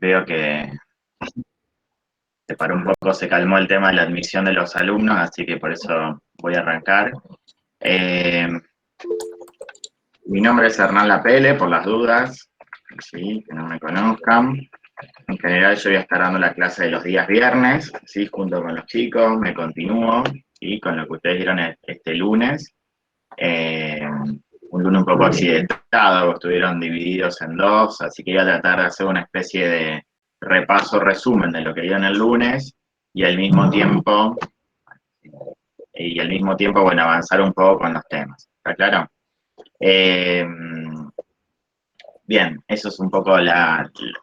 veo que se paró un poco, se calmó el tema de la admisión de los alumnos, así que por eso voy a arrancar. Mi nombre es Hernán Lapele, por las dudas, sí, que no me conozcan. En general yo voy a estar dando la clase de los días viernes, ¿sí? Junto con los chicos, me continúo, ¿sí? Con lo que ustedes vieron este lunes. Un lunes un poco accidentado, estuvieron divididos en dos, así que voy a tratar de hacer una especie de repaso, resumen de lo que vieron el lunes y al mismo tiempo, bueno, avanzar un poco con los temas. ¿Está claro? Bien, eso es un poco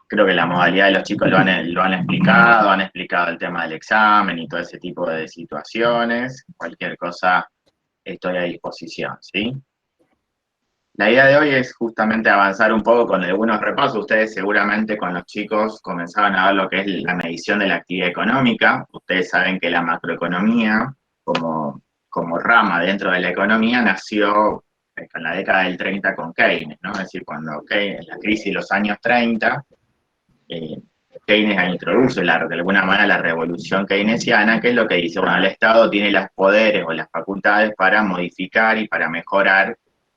creo que la modalidad de los chicos lo han explicado el tema del examen y todo ese tipo de situaciones. Cualquier cosa estoy a disposición, ¿sí? La idea de hoy es justamente avanzar un poco con algunos repasos. Ustedes seguramente con los chicos comenzaban a ver lo que es la medición de la actividad económica. Ustedes saben que la macroeconomía, como rama dentro de la economía, nació en la década del 30 con Keynes, ¿no? Es decir, cuando Keynes, la crisis de los años 30, Keynes introduce de alguna manera la revolución keynesiana, que es lo que dice, bueno, el Estado tiene los poderes o las facultades para modificar y para mejorar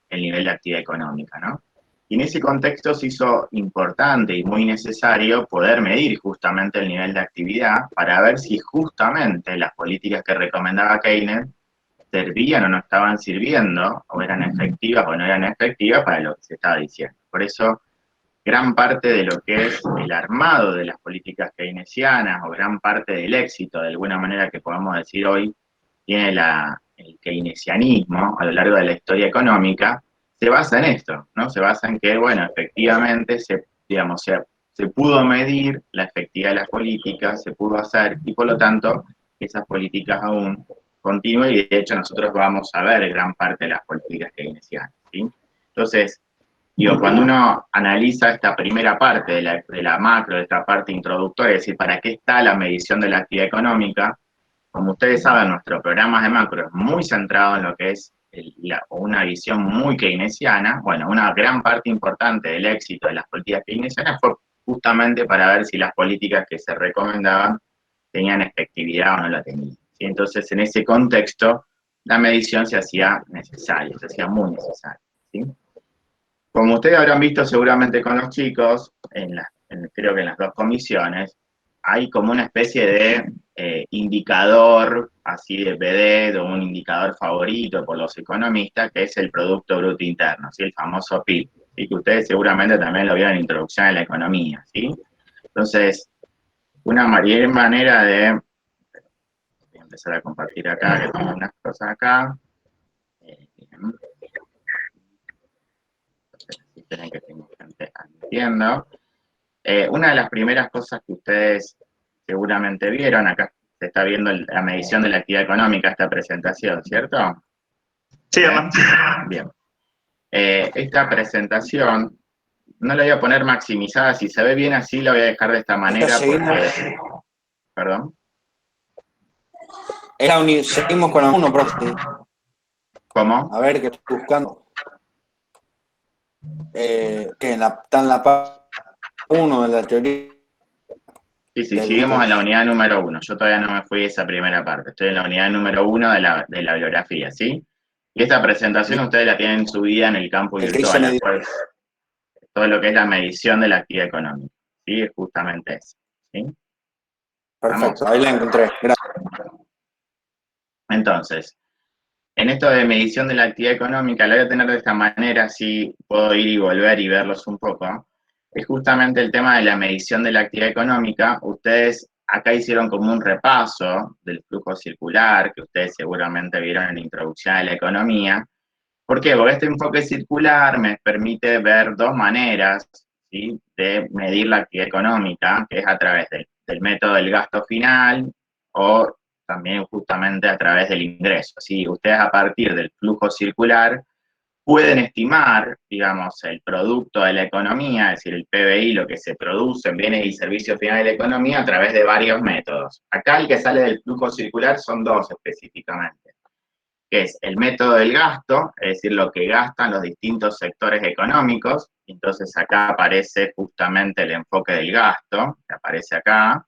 el nivel de actividad económica, ¿no? Y en ese contexto se hizo importante y muy necesario poder medir justamente el nivel de actividad para ver si justamente las políticas que recomendaba Keynes servían o no estaban sirviendo, o eran efectivas o no eran efectivas para lo que se estaba diciendo. Por eso, gran parte de lo que es el armado de las políticas keynesianas, o gran parte del éxito, de alguna manera que podamos decir hoy, tiene el keynesianismo a lo largo de la historia económica, se basa en esto, ¿no? Se basa en que, bueno, efectivamente se pudo medir la efectividad de las políticas, se pudo hacer, y por lo tanto, esas políticas aún continúan, y de hecho nosotros vamos a ver gran parte de las políticas keynesianas, ¿sí? Entonces, cuando uno analiza esta primera parte de la macro, de esta parte introductoria, es decir, ¿para qué está la medición de la actividad económica? Como ustedes saben, nuestro programa de macro es muy centrado en lo que es una visión muy keynesiana. Bueno, una gran parte importante del éxito de las políticas keynesianas fue justamente para ver si las políticas que se recomendaban tenían efectividad o no la tenían. ¿Sí? Entonces, en ese contexto, la medición se hacía necesaria, se hacía muy necesaria. ¿Sí? Como ustedes habrán visto seguramente con los chicos, creo que en las dos comisiones, hay como una especie de indicador, así de PD, o un indicador favorito por los economistas, que es el Producto Bruto Interno, ¿sí? El famoso PIB, ¿sí? Que ustedes seguramente también lo vieron en Introducción a la Economía, ¿sí? Entonces, una manera de... Voy a empezar a compartir acá, que tengo unas cosas acá. Esperen que tengo gente admitiendo. Una de las primeras cosas que ustedes seguramente vieron, acá se está viendo la medición de la actividad económica, esta presentación, ¿cierto? Sí, Hernán. Bien. Esta presentación, no la voy a poner maximizada, si se ve bien así, la voy a dejar de esta manera porque... Perdón. Seguimos con la 1, profe. ¿Cómo? A ver, que estoy buscando. Que está en la parte 1 de la teoría. Sí, seguimos en la unidad número 1. Yo todavía no me fui a esa primera parte. Estoy en la unidad número 1 de la bibliografía, ¿sí? Y esta presentación ustedes la tienen subida en el campo virtual, después, todo lo que es la medición de la actividad económica, ¿sí? Es justamente eso, ¿sí? Perfecto, ¿Vamos? ahí la encontré. Gracias. Entonces, en esto de medición de la actividad económica, lo voy a tener de esta manera, así puedo ir y volver y verlos un poco. Es justamente el tema de la medición de la actividad económica. Ustedes acá hicieron como un repaso del flujo circular, que ustedes seguramente vieron en la introducción a la economía. ¿Por qué? Porque este enfoque circular me permite ver dos maneras, ¿sí?, de medir la actividad económica, que es a través del método del gasto final o también justamente a través del ingreso. ¿Sí? Ustedes a partir del flujo circular pueden estimar, digamos, el producto de la economía, es decir, el PBI, lo que se produce en bienes y servicios finales de la economía a través de varios métodos. Acá el que sale del flujo circular son dos específicamente. que es el método del gasto, es decir, lo que gastan los distintos sectores económicos. Entonces acá aparece justamente el enfoque del gasto, que aparece acá.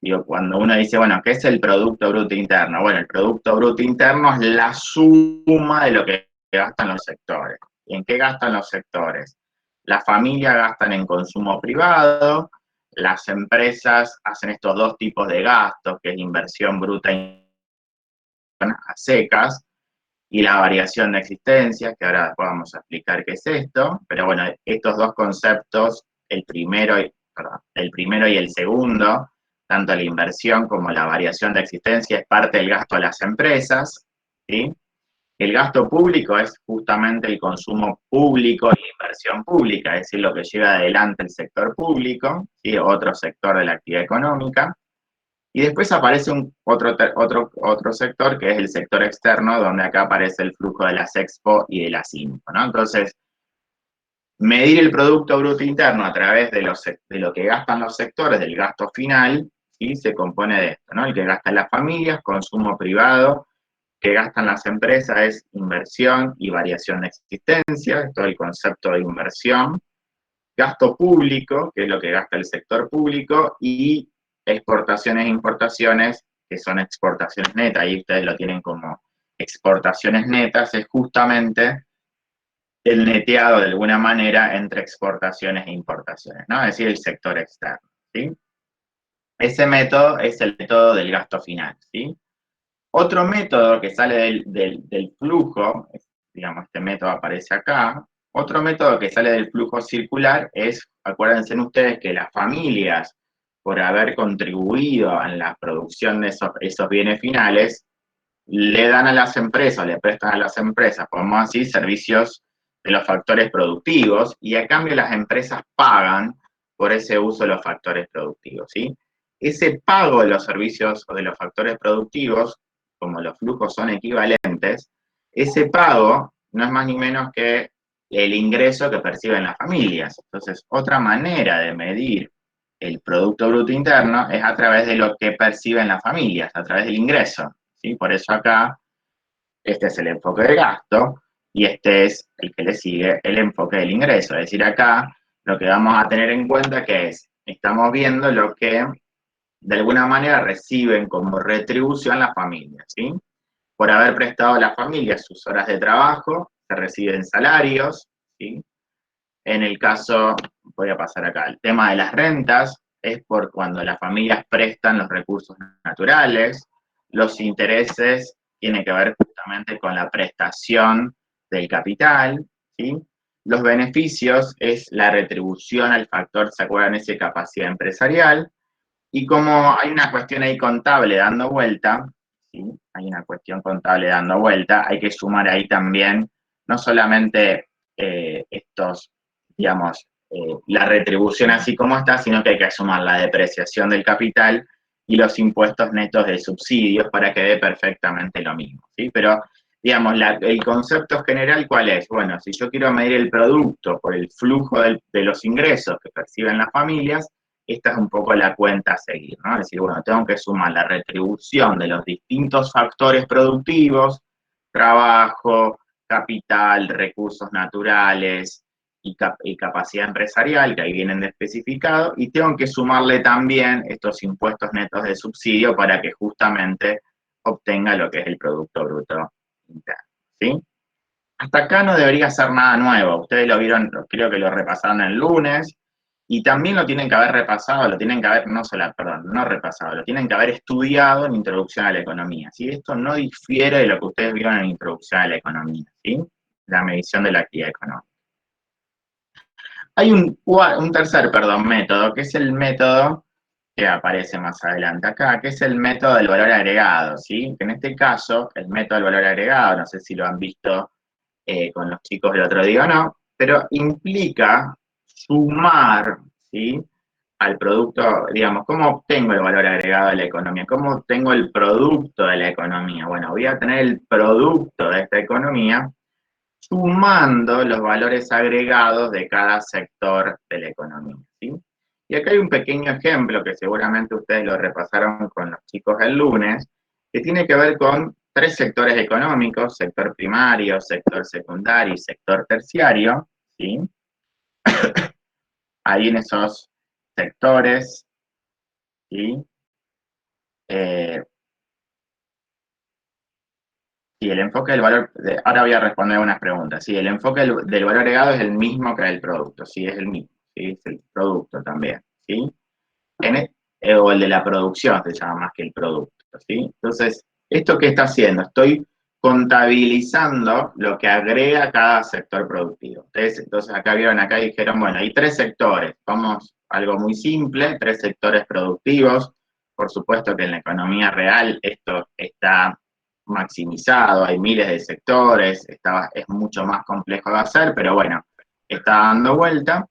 Digo, cuando uno dice, bueno, ¿qué es el Producto Bruto Interno? Bueno, el Producto Bruto Interno es la suma de lo que gastan los sectores. ¿Y en qué gastan los sectores? Las familias gastan en consumo privado, las empresas hacen estos dos tipos de gastos, que es inversión bruta a secas, y la variación de existencias, que ahora después vamos a explicar qué es esto, pero bueno, estos dos conceptos, el primero y el segundo, tanto la inversión como la variación de existencia, es parte del gasto de las empresas, ¿sí? El gasto público es justamente el consumo público y la inversión pública, es decir, lo que lleva adelante el sector público, ¿sí? Otro sector de la actividad económica. Y después aparece otro sector, que es el sector externo, donde acá aparece el flujo de las Expo y de las Info, ¿no? Entonces, medir el Producto Bruto Interno a través de lo que gastan los sectores, del gasto final, ¿sí? Se compone de esto, ¿no? El que gastan las familias, consumo privado, que gastan las empresas es inversión y variación de existencia, todo el concepto de inversión, gasto público, que es lo que gasta el sector público, y exportaciones e importaciones, que son exportaciones netas, ahí ustedes lo tienen como exportaciones netas, es justamente el neteado de alguna manera entre exportaciones e importaciones, ¿no? Es decir, el sector externo, ¿sí? Ese método es el método del gasto final, ¿sí? Otro método que sale del flujo, digamos, este método aparece acá. Otro método que sale del flujo circular es, acuérdense ustedes que las familias, por haber contribuido en la producción de esos bienes finales, le dan a las empresas, le prestan a las empresas, podemos decir, servicios de los factores productivos, y a cambio las empresas pagan por ese uso de los factores productivos, ¿sí? Ese pago de los servicios o de los factores productivos, como los flujos son equivalentes, ese pago no es más ni menos que el ingreso que perciben las familias. Entonces, otra manera de medir el Producto Bruto Interno es a través de lo que perciben las familias, a través del ingreso, ¿sí? Por eso acá, este es el enfoque de gasto y este es el que le sigue, el enfoque del ingreso. Es decir, acá lo que vamos a tener en cuenta que es, estamos viendo lo que de alguna manera reciben como retribución las familias, ¿sí? Por haber prestado a las familias sus horas de trabajo, se reciben salarios, ¿sí? En el caso, voy a pasar acá, el tema de las rentas es por cuando las familias prestan los recursos naturales, los intereses tienen que ver justamente con la prestación del capital, ¿sí? Los beneficios es la retribución al factor, ¿se acuerdan? Ese capacidad empresarial. Y como hay una cuestión ahí contable dando vuelta, ¿sí? Hay una cuestión contable dando vuelta, hay que sumar ahí también no solamente estos, digamos, la retribución así como está, sino que hay que sumar la depreciación del capital y los impuestos netos de subsidios para que dé perfectamente lo mismo, ¿sí? Pero, digamos, el concepto general, ¿cuál es? Bueno, si yo quiero medir el producto por el flujo de los ingresos que perciben las familias, esta es un poco la cuenta a seguir, ¿no? Es decir, bueno, tengo que sumar la retribución de los distintos factores productivos, trabajo, capital, recursos naturales y capacidad empresarial, que ahí vienen de especificado, y tengo que sumarle también estos impuestos netos de subsidio para que justamente obtenga lo que es el Producto Bruto Interno, ¿sí? Hasta acá no debería ser nada nuevo. Ustedes lo vieron, creo que lo repasaron el lunes, y también lo tienen que haber repasado, lo tienen que haber, no repasado, lo tienen que haber estudiado en Introducción a la Economía, ¿sí? Esto no difiere de lo que ustedes vieron en Introducción a la Economía, ¿sí? La medición de la actividad económica. Hay un tercer, método, que es el método que aparece más adelante acá, que es el método del valor agregado, ¿sí? Que en este caso, el método del valor agregado, no sé si lo han visto con los chicos del otro día o no, pero implica sumar, ¿sí? Al producto, digamos, ¿cómo obtengo el valor agregado de la economía? ¿Cómo obtengo el producto de la economía? Bueno, voy a tener el producto de esta economía sumando los valores agregados de cada sector de la economía, ¿sí? Y acá hay un pequeño ejemplo que seguramente ustedes lo repasaron con los chicos el lunes, que tiene que ver con tres sectores económicos, sector primario, sector secundario y sector terciario, ¿sí? Ahí en esos sectores, ¿sí? Eh, y el enfoque del valor, ahora voy a responder unas preguntas, sí, el enfoque del valor agregado es el mismo que el producto, sí, es el mismo, sí, es el producto también, ¿sí? O el de la producción se llama más que el producto, ¿sí? Entonces, ¿esto qué está haciendo? Estoy contabilizando lo que agrega cada sector productivo. Entonces acá vieron, acá dijeron, bueno, hay tres sectores, vamos, algo muy simple, tres sectores productivos. Por supuesto que en la economía real esto está maximizado, hay miles de sectores, es mucho más complejo de hacer, pero bueno, está dando vuelta.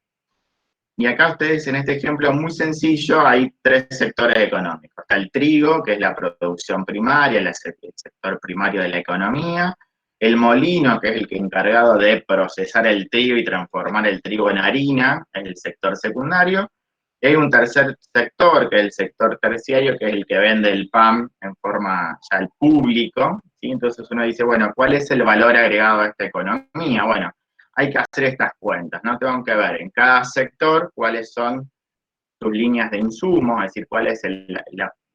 Y acá ustedes, en este ejemplo muy sencillo, hay tres sectores económicos. Está el trigo, que es la producción primaria, el sector primario de la economía. El molino, que es el que encargado de procesar el trigo y transformar el trigo en harina, es el sector secundario. Y hay un tercer sector, que es el sector terciario, que es el que vende el pan en forma ya al público, ¿sí? Entonces uno dice, bueno, ¿cuál es el valor agregado a esta economía? Bueno, hay que hacer estas cuentas, ¿no? Tengo que ver en cada sector cuáles son sus líneas de insumo, es decir,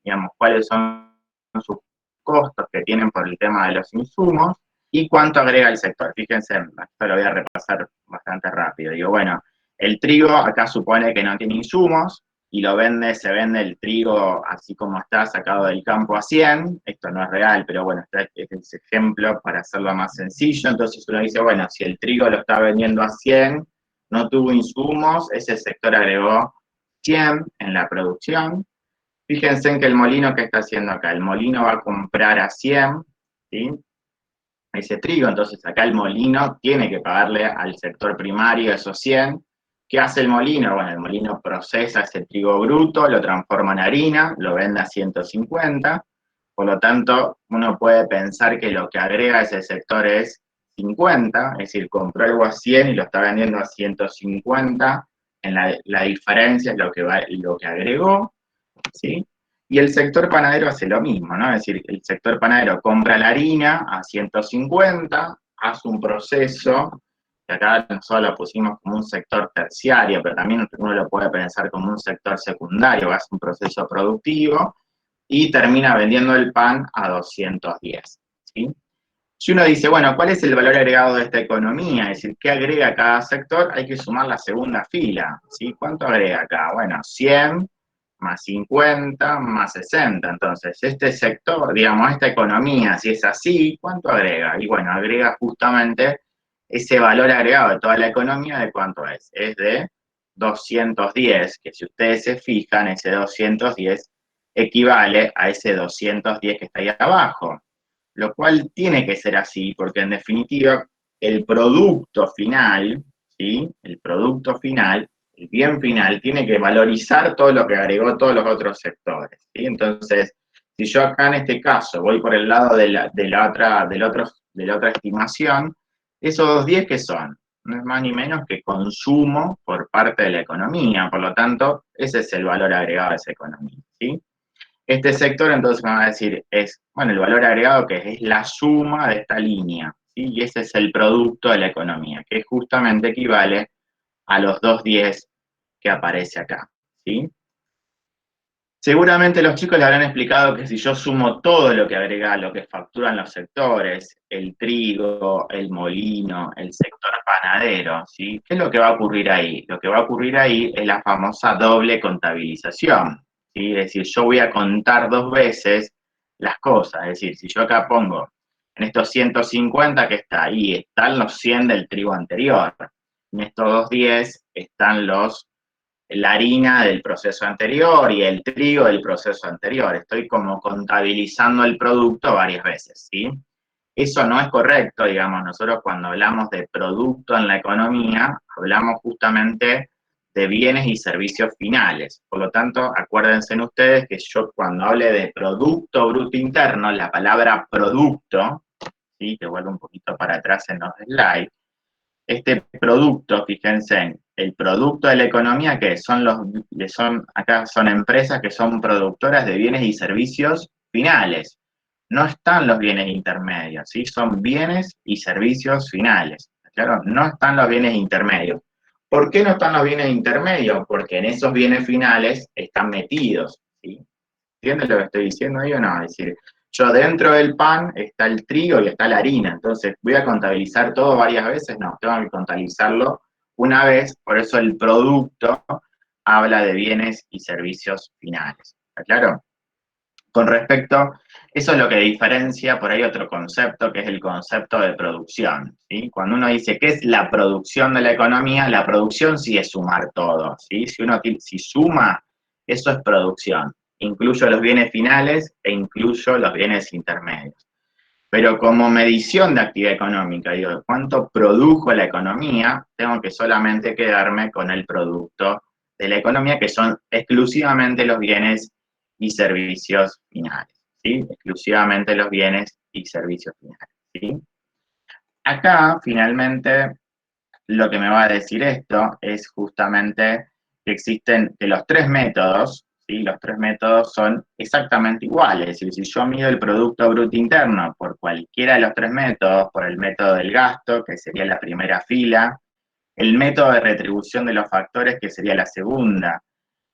digamos, cuáles son sus costos que tienen por el tema de los insumos y cuánto agrega el sector. Fíjense, esto lo voy a repasar bastante rápido. Digo, bueno, el trigo acá supone que no tiene insumos y se vende el trigo así como está sacado del campo a 100. Esto no es real, pero bueno, este es el ejemplo para hacerlo más sencillo. Entonces uno dice, bueno, si el trigo lo está vendiendo a 100, no tuvo insumos, ese sector agregó 100 en la producción. Fíjense en que el molino que está haciendo acá, el molino va a comprar a 100, ¿sí? Ese trigo, entonces acá el molino tiene que pagarle al sector primario esos 100. ¿Qué hace el molino? Bueno, el molino procesa ese trigo bruto, lo transforma en harina, lo vende a 150, por lo tanto, uno puede pensar que lo que agrega ese sector es 50, es decir, compró algo a 100 y lo está vendiendo a 150, la diferencia es lo que agregó, ¿sí? Y el sector panadero hace lo mismo, ¿no? Es decir, el sector panadero compra la harina a 150, hace un proceso, que acá nosotros lo pusimos como un sector terciario, pero también uno lo puede pensar como un sector secundario, hace un proceso productivo y termina vendiendo el pan a 210, ¿sí? Si uno dice, bueno, ¿cuál es el valor agregado de esta economía? Es decir, ¿qué agrega cada sector? Hay que sumar la segunda fila, ¿sí? ¿Cuánto agrega acá? Bueno, 100 más 50 más 60. Entonces, este sector, digamos, esta economía, si es así, ¿cuánto agrega? Y bueno, agrega justamente ese valor agregado de toda la economía, ¿de cuánto es? Es de 210, que si ustedes se fijan, ese 210 equivale a ese 210 que está ahí abajo, lo cual tiene que ser así, porque en definitiva el producto final, ¿sí? El producto final, el bien final, tiene que valorizar todo lo que agregó todos los otros sectores, ¿sí? Entonces, si yo acá en este caso voy por el lado de la otra estimación, esos 10 que son, no es más ni menos que consumo por parte de la economía, por lo tanto, ese es el valor agregado de esa economía, ¿sí? Este sector, entonces, me va a decir, es, bueno, el valor agregado que es la suma de esta línea, ¿sí? Y ese es el producto de la economía, que justamente equivale a los 210 que aparece acá, ¿sí? Seguramente los chicos le habrán explicado que si yo sumo todo lo que agrega, lo que facturan los sectores, el trigo, el molino, el sector panadero, ¿sí? ¿Qué es lo que va a ocurrir ahí? Lo que va a ocurrir ahí es la famosa doble contabilización, ¿sí? Es decir, yo voy a contar dos veces las cosas, es decir, si yo acá pongo en estos 150 que está ahí, están los 100 del trigo anterior, en estos 210 están la harina del proceso anterior y el trigo del proceso anterior. Estoy como contabilizando el producto varias veces, ¿sí? Eso no es correcto, digamos, nosotros cuando hablamos de producto en la economía, hablamos justamente de bienes y servicios finales. Por lo tanto, acuérdense ustedes que yo cuando hable de Producto Bruto Interno, la palabra producto, ¿sí? Que vuelvo un poquito para atrás en los slides, este producto, fíjense, el producto de la economía, que acá son empresas que son productoras de bienes y servicios finales. no están los bienes intermedios, ¿sí? Son bienes y servicios finales, ¿claro? No están los bienes intermedios. ¿Por qué no están los bienes intermedios? Porque en esos bienes finales están metidos, ¿sí? ¿Entiendes lo que estoy diciendo ahí o no? Es decir, yo dentro del pan está el trigo y está la harina, entonces voy a contabilizar todo varias veces, no, tengo que contabilizarlo una vez, por eso el producto habla de bienes y servicios finales, ¿está claro? Con respecto, eso es lo que diferencia por ahí otro concepto, que es el concepto de producción, ¿sí? Cuando uno dice, ¿qué es la producción de la economía? La producción sí es sumar todo, ¿sí? Si suma, eso es producción. Incluyo los bienes finales e incluyo los bienes intermedios. Pero como medición de actividad económica, digo, ¿cuánto produjo la economía? Tengo que solamente quedarme con el producto de la economía, que son exclusivamente los bienes y servicios finales, ¿sí? Exclusivamente los bienes y servicios finales, ¿sí? Acá, finalmente, lo que me va a decir esto es justamente que existen, que los tres métodos, ¿sí? Los tres métodos son exactamente iguales. Es decir, si yo mido el Producto Bruto Interno por cualquiera de los tres métodos, por el método del gasto, que sería la primera fila, el método de retribución de los factores, que sería la segunda,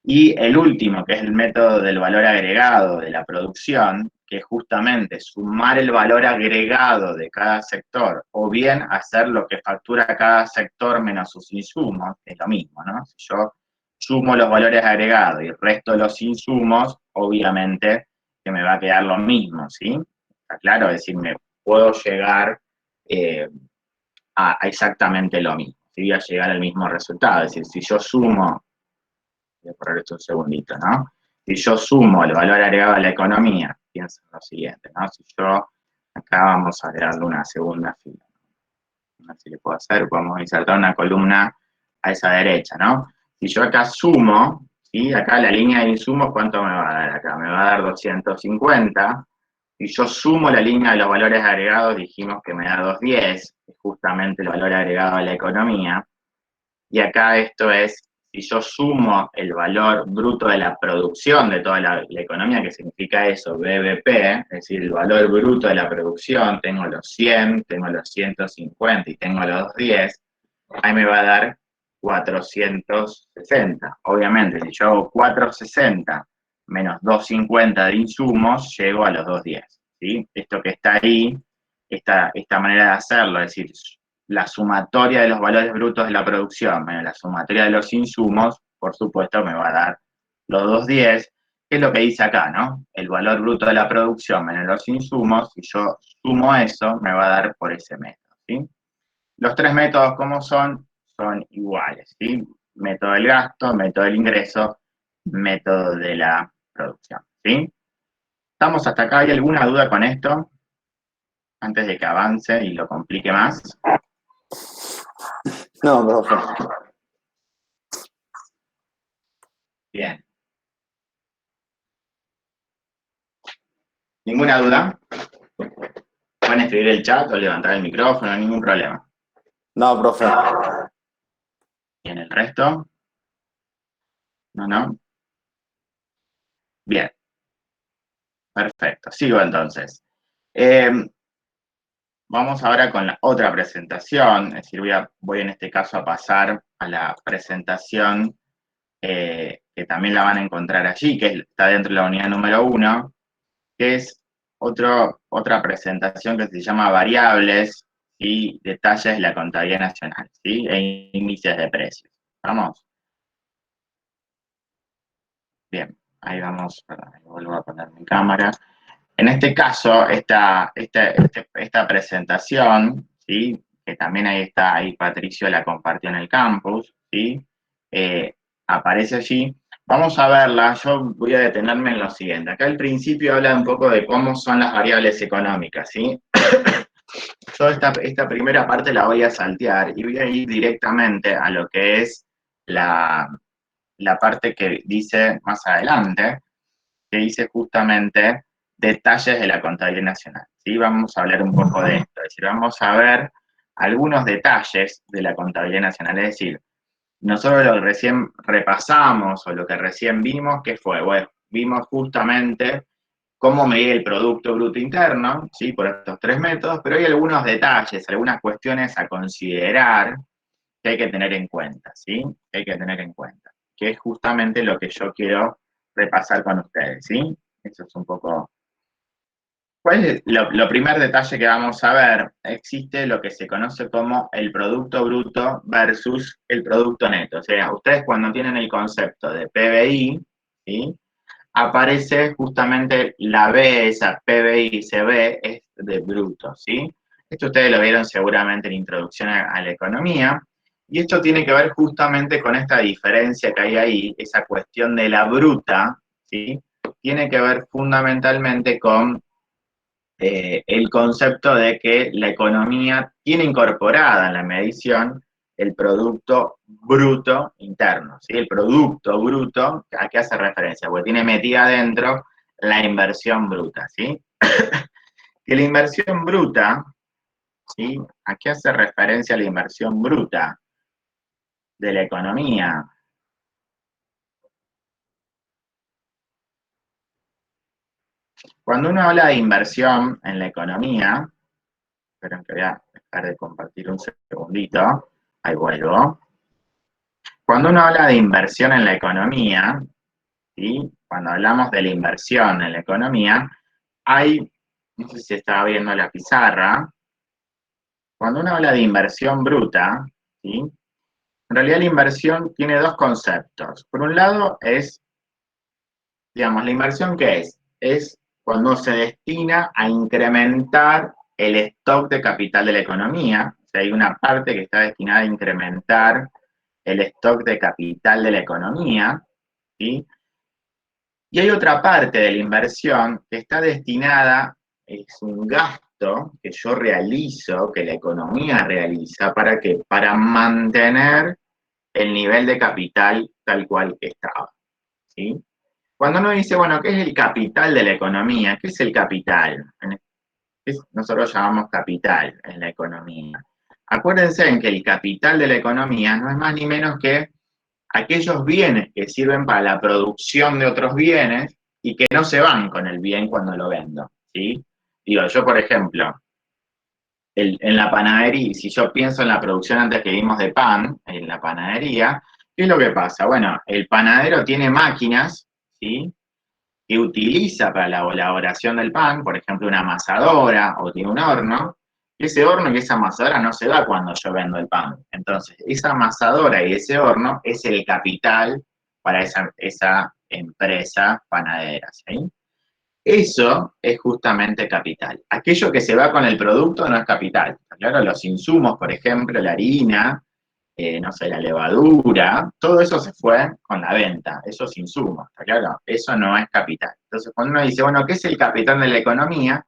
y el último, que es el método del valor agregado de la producción, que es justamente sumar el valor agregado de cada sector, o bien hacer lo que factura cada sector menos sus insumos, que es lo mismo, ¿no? Si yo sumo los valores agregados y el resto de los insumos, obviamente que me va a quedar lo mismo, ¿sí? Está claro, es decir, me puedo llegar a exactamente lo mismo, ¿sí? Voy a llegar al mismo resultado, es decir, si yo sumo, voy a poner esto un segundito, ¿no? Si yo sumo el valor agregado a la economía, pienso en lo siguiente, ¿no? Si yo, acá vamos a agregarle una segunda fila, a ver si le puedo hacer, podemos insertar una columna a esa derecha, ¿no? Si yo acá sumo, ¿sí? Acá la línea de insumos, ¿cuánto me va a dar acá? Me va a dar 250. Si yo sumo la línea de los valores agregados, dijimos que me da 210, que es justamente el valor agregado a la economía. Y acá esto es, si yo sumo el valor bruto de la producción de toda la economía, que significa eso, BBP, es decir, el valor bruto de la producción, tengo los 100, tengo los 150 y tengo los 10, ahí me va a dar 460. Obviamente, si yo hago 460 menos 250 de insumos, llego a los 210, ¿sí? Esto que está ahí, esta manera de hacerlo, es decir, la sumatoria de los valores brutos de la producción menos la sumatoria de los insumos, por supuesto, me va a dar los 210, que es lo que dice acá, ¿no? El valor bruto de la producción menos los insumos, si yo sumo eso, me va a dar por ese método, ¿sí? Los tres métodos, ¿cómo son? Son iguales, ¿sí? Método del gasto, método del ingreso, método de la producción, ¿sí? ¿Estamos hasta acá? ¿Hay alguna duda con esto? Antes de que avance y lo complique más. No, profe. Bien. ¿Ninguna duda? Pueden escribir el chat o levantar el micrófono, ningún problema. No, profe. Bien, ¿el resto? ¿No, no? Bien. Perfecto. Sigo entonces. Vamos ahora con la otra presentación, es decir, voy en este caso a pasar a la presentación que también la van a encontrar allí, que está dentro de la unidad número 1, que es otra presentación que se llama variables y detalles de la contabilidad nacional, ¿sí? E índices de precios. ¿Vamos? Bien, ahí vamos, perdón, vuelvo a poner mi cámara. En este caso, esta presentación, ¿sí? Que también ahí está, ahí Patricio la compartió en el campus, ¿sí? Aparece allí. Vamos a verla, yo voy a detenerme en lo siguiente. Acá al principio habla un poco de cómo son las variables económicas, ¿sí? Yo esta primera parte la voy a saltear y voy a ir directamente a lo que es la parte que dice más adelante, que dice justamente detalles de la contabilidad nacional. ¿Sí? Vamos a hablar un poco de esto, es decir, vamos a ver algunos detalles de la contabilidad nacional, es decir, nosotros lo que recién repasamos o lo que recién vimos, ¿qué fue? Bueno, vimos justamente cómo medir el Producto Bruto Interno, ¿sí? Por estos 3 métodos, pero hay algunos detalles, algunas cuestiones a considerar que hay que tener en cuenta, ¿sí? Que hay que tener en cuenta, que es justamente lo que yo quiero repasar con ustedes, ¿sí? Eso es un poco... ¿Cuál es lo primer detalle que vamos a ver? Existe lo que se conoce como el Producto Bruto versus el Producto Neto. O sea, ustedes cuando tienen el concepto de PBI, ¿sí? Aparece justamente la B, esa PBI se ve, es de bruto, ¿sí? Esto ustedes lo vieron seguramente en Introducción a la Economía, y esto tiene que ver justamente con esta diferencia que hay ahí, esa cuestión de la bruta, ¿sí? Tiene que ver fundamentalmente con el concepto de que la economía tiene incorporada en la medición el Producto Bruto Interno, ¿sí? El Producto Bruto, ¿a qué hace referencia? Porque tiene metida adentro la inversión bruta, ¿sí? Que la inversión bruta, ¿sí? ¿A qué hace referencia la inversión bruta de la economía? Cuando uno habla de inversión en la economía, esperen que voy a dejar de compartir un segundito, ahí vuelvo. Cuando uno habla de inversión en la economía, ¿sí? Cuando hablamos de la inversión en la economía, hay, no sé si estaba viendo la pizarra, cuando uno habla de inversión bruta, ¿sí? En realidad la inversión tiene dos conceptos. Por un lado es, digamos, la inversión ¿qué es? Es cuando se destina a incrementar el stock de capital de la economía. O sea, hay una parte que está destinada a incrementar el stock de capital de la economía, ¿sí? Y hay otra parte de la inversión que está destinada, es un gasto que yo realizo, que la economía realiza, ¿para qué? Para mantener el nivel de capital tal cual que estaba, ¿sí? Cuando uno dice, bueno, ¿qué es el capital de la economía? ¿Qué es el capital? Nosotros llamamos capital en la economía. Acuérdense en que el capital de la economía no es más ni menos que aquellos bienes que sirven para la producción de otros bienes y que no se van con el bien cuando lo vendo, ¿sí? Digo, yo por ejemplo, en la panadería, si yo pienso en la producción antes que vimos de pan, en la panadería, ¿qué es lo que pasa? Bueno, el panadero tiene máquinas, ¿sí? Que utiliza para la elaboración del pan, por ejemplo, una amasadora o tiene un horno, y ese horno y esa amasadora no se va cuando yo vendo el pan. Entonces, esa amasadora y ese horno es el capital para esa empresa panadera, ¿sí? Eso es justamente capital. Aquello que se va con el producto no es capital. Claro, los insumos, por ejemplo, la harina, no sé, la levadura, todo eso se fue con la venta, esos insumos, ¿está claro? Eso no es capital. Entonces, cuando uno dice, bueno, ¿qué es el capital de la economía?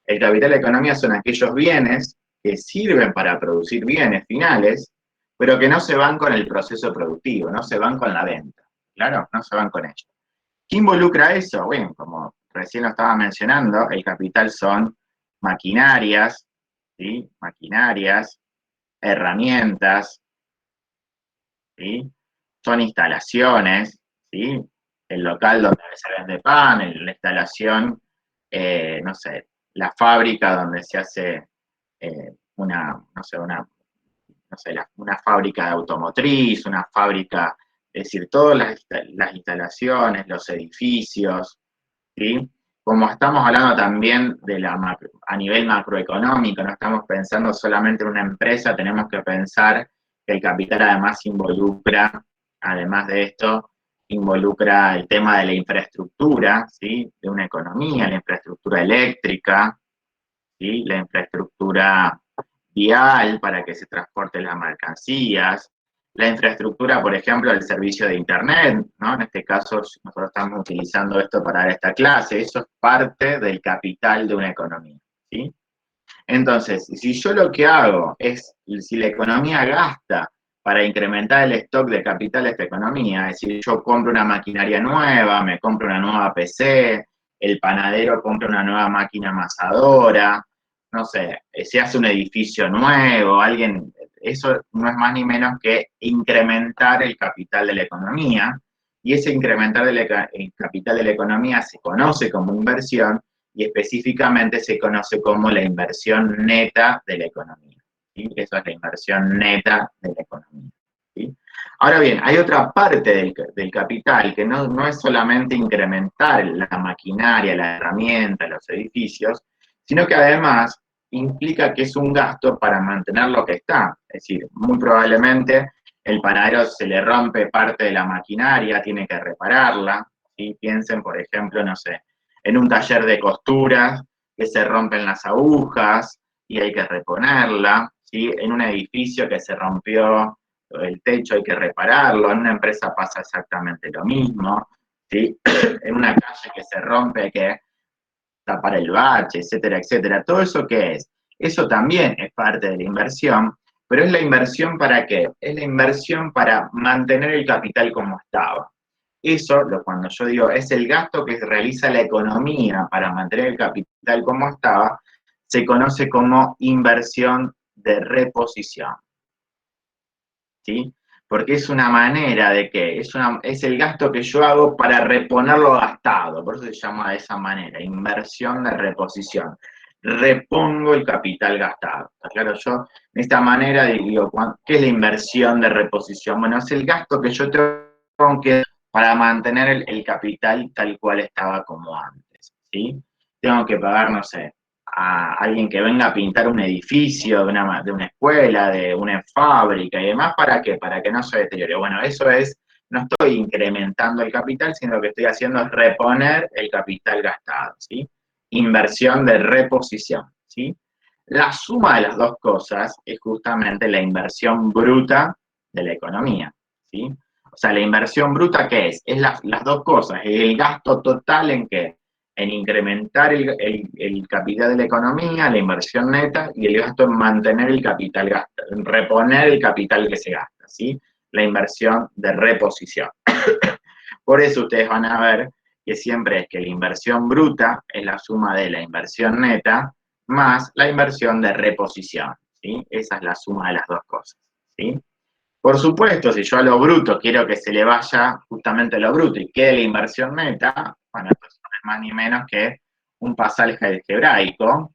El capital de la economía son aquellos bienes que sirven para producir bienes finales, pero que no se van con el proceso productivo, no se van con la venta, ¿claro? No se van con ello. ¿Qué involucra eso? Bueno, como recién lo estaba mencionando, el capital son maquinarias, ¿sí? Maquinarias, herramientas, ¿sí? Son instalaciones, ¿sí? El local donde se vende pan, la instalación, no sé, la fábrica donde se hace no sé, una fábrica de automotriz, una fábrica, es decir, todas las instalaciones, los edificios, ¿sí? Como estamos hablando también a nivel macroeconómico, no estamos pensando solamente en una empresa, tenemos que pensar que el capital además involucra, además de esto, involucra el tema de la infraestructura, ¿sí? De una economía, la infraestructura eléctrica, ¿sí? La infraestructura vial para que se transporten las mercancías, la infraestructura, por ejemplo, del servicio de Internet, ¿no? En este caso, nosotros estamos utilizando esto para dar esta clase, eso es parte del capital de una economía, ¿sí? Entonces, si yo lo que hago es, si la economía gasta para incrementar el stock de capital de esta economía, es decir, yo compro una maquinaria nueva, me compro una nueva PC, el panadero compra una nueva máquina amasadora, no sé, se hace un edificio nuevo, eso no es más ni menos que incrementar el capital de la economía, y ese incrementar el capital de la economía se conoce como inversión y específicamente se conoce como la inversión neta de la economía. ¿Sí? Eso es la inversión neta de la economía. ¿Sí? Ahora bien, hay otra parte del capital que no es solamente incrementar la maquinaria, la herramienta, los edificios, sino que además implica que es un gasto para mantener lo que está. Es decir, muy probablemente el panadero se le rompe parte de la maquinaria, tiene que repararla. ¿Sí? Piensen, por ejemplo, no sé, en un taller de costuras que se rompen las agujas y hay que reponerla. ¿Sí? En un edificio que se rompió el techo hay que repararlo, en una empresa pasa exactamente lo mismo, ¿sí? En una calle que se rompe hay que tapar el bache, etcétera, etcétera. ¿Todo eso qué es? Eso también es parte de la inversión, pero ¿es la inversión para qué? Es la inversión para mantener el capital como estaba. Eso, cuando yo digo, es el gasto que realiza la economía para mantener el capital como estaba, se conoce como inversión de reposición. ¿Sí? Porque es una manera de que es el gasto que yo hago para reponer lo gastado, por eso se llama de esa manera, inversión de reposición. Repongo el capital gastado. ¿Está claro? Yo de esta manera digo, ¿qué es la inversión de reposición? Bueno, es el gasto que yo tengo que para mantener el capital tal cual estaba como antes. ¿Sí? Tengo que pagar, no sé, a alguien que venga a pintar un edificio de una escuela, de una fábrica y demás, ¿para qué? Para que no se deteriore. Bueno, eso es, no estoy incrementando el capital, sino lo que estoy haciendo es reponer el capital gastado, ¿sí? Inversión de reposición, ¿sí? La suma de las dos cosas es justamente la inversión bruta de la economía, ¿sí? O sea, la inversión bruta, ¿qué es? Es las dos cosas, el gasto total en qué, en incrementar el capital de la economía, la inversión neta, y el gasto en mantener el capital gasto, en reponer el capital que se gasta, ¿sí? La inversión de reposición. Por eso ustedes van a ver que siempre es que la inversión bruta es la suma de la inversión neta más la inversión de reposición, ¿sí? Esa es la suma de las dos cosas, ¿sí? Por supuesto, si yo a lo bruto quiero que se le vaya justamente lo bruto y quede la inversión neta, bueno, esto no es más ni menos que un pasaje algebraico,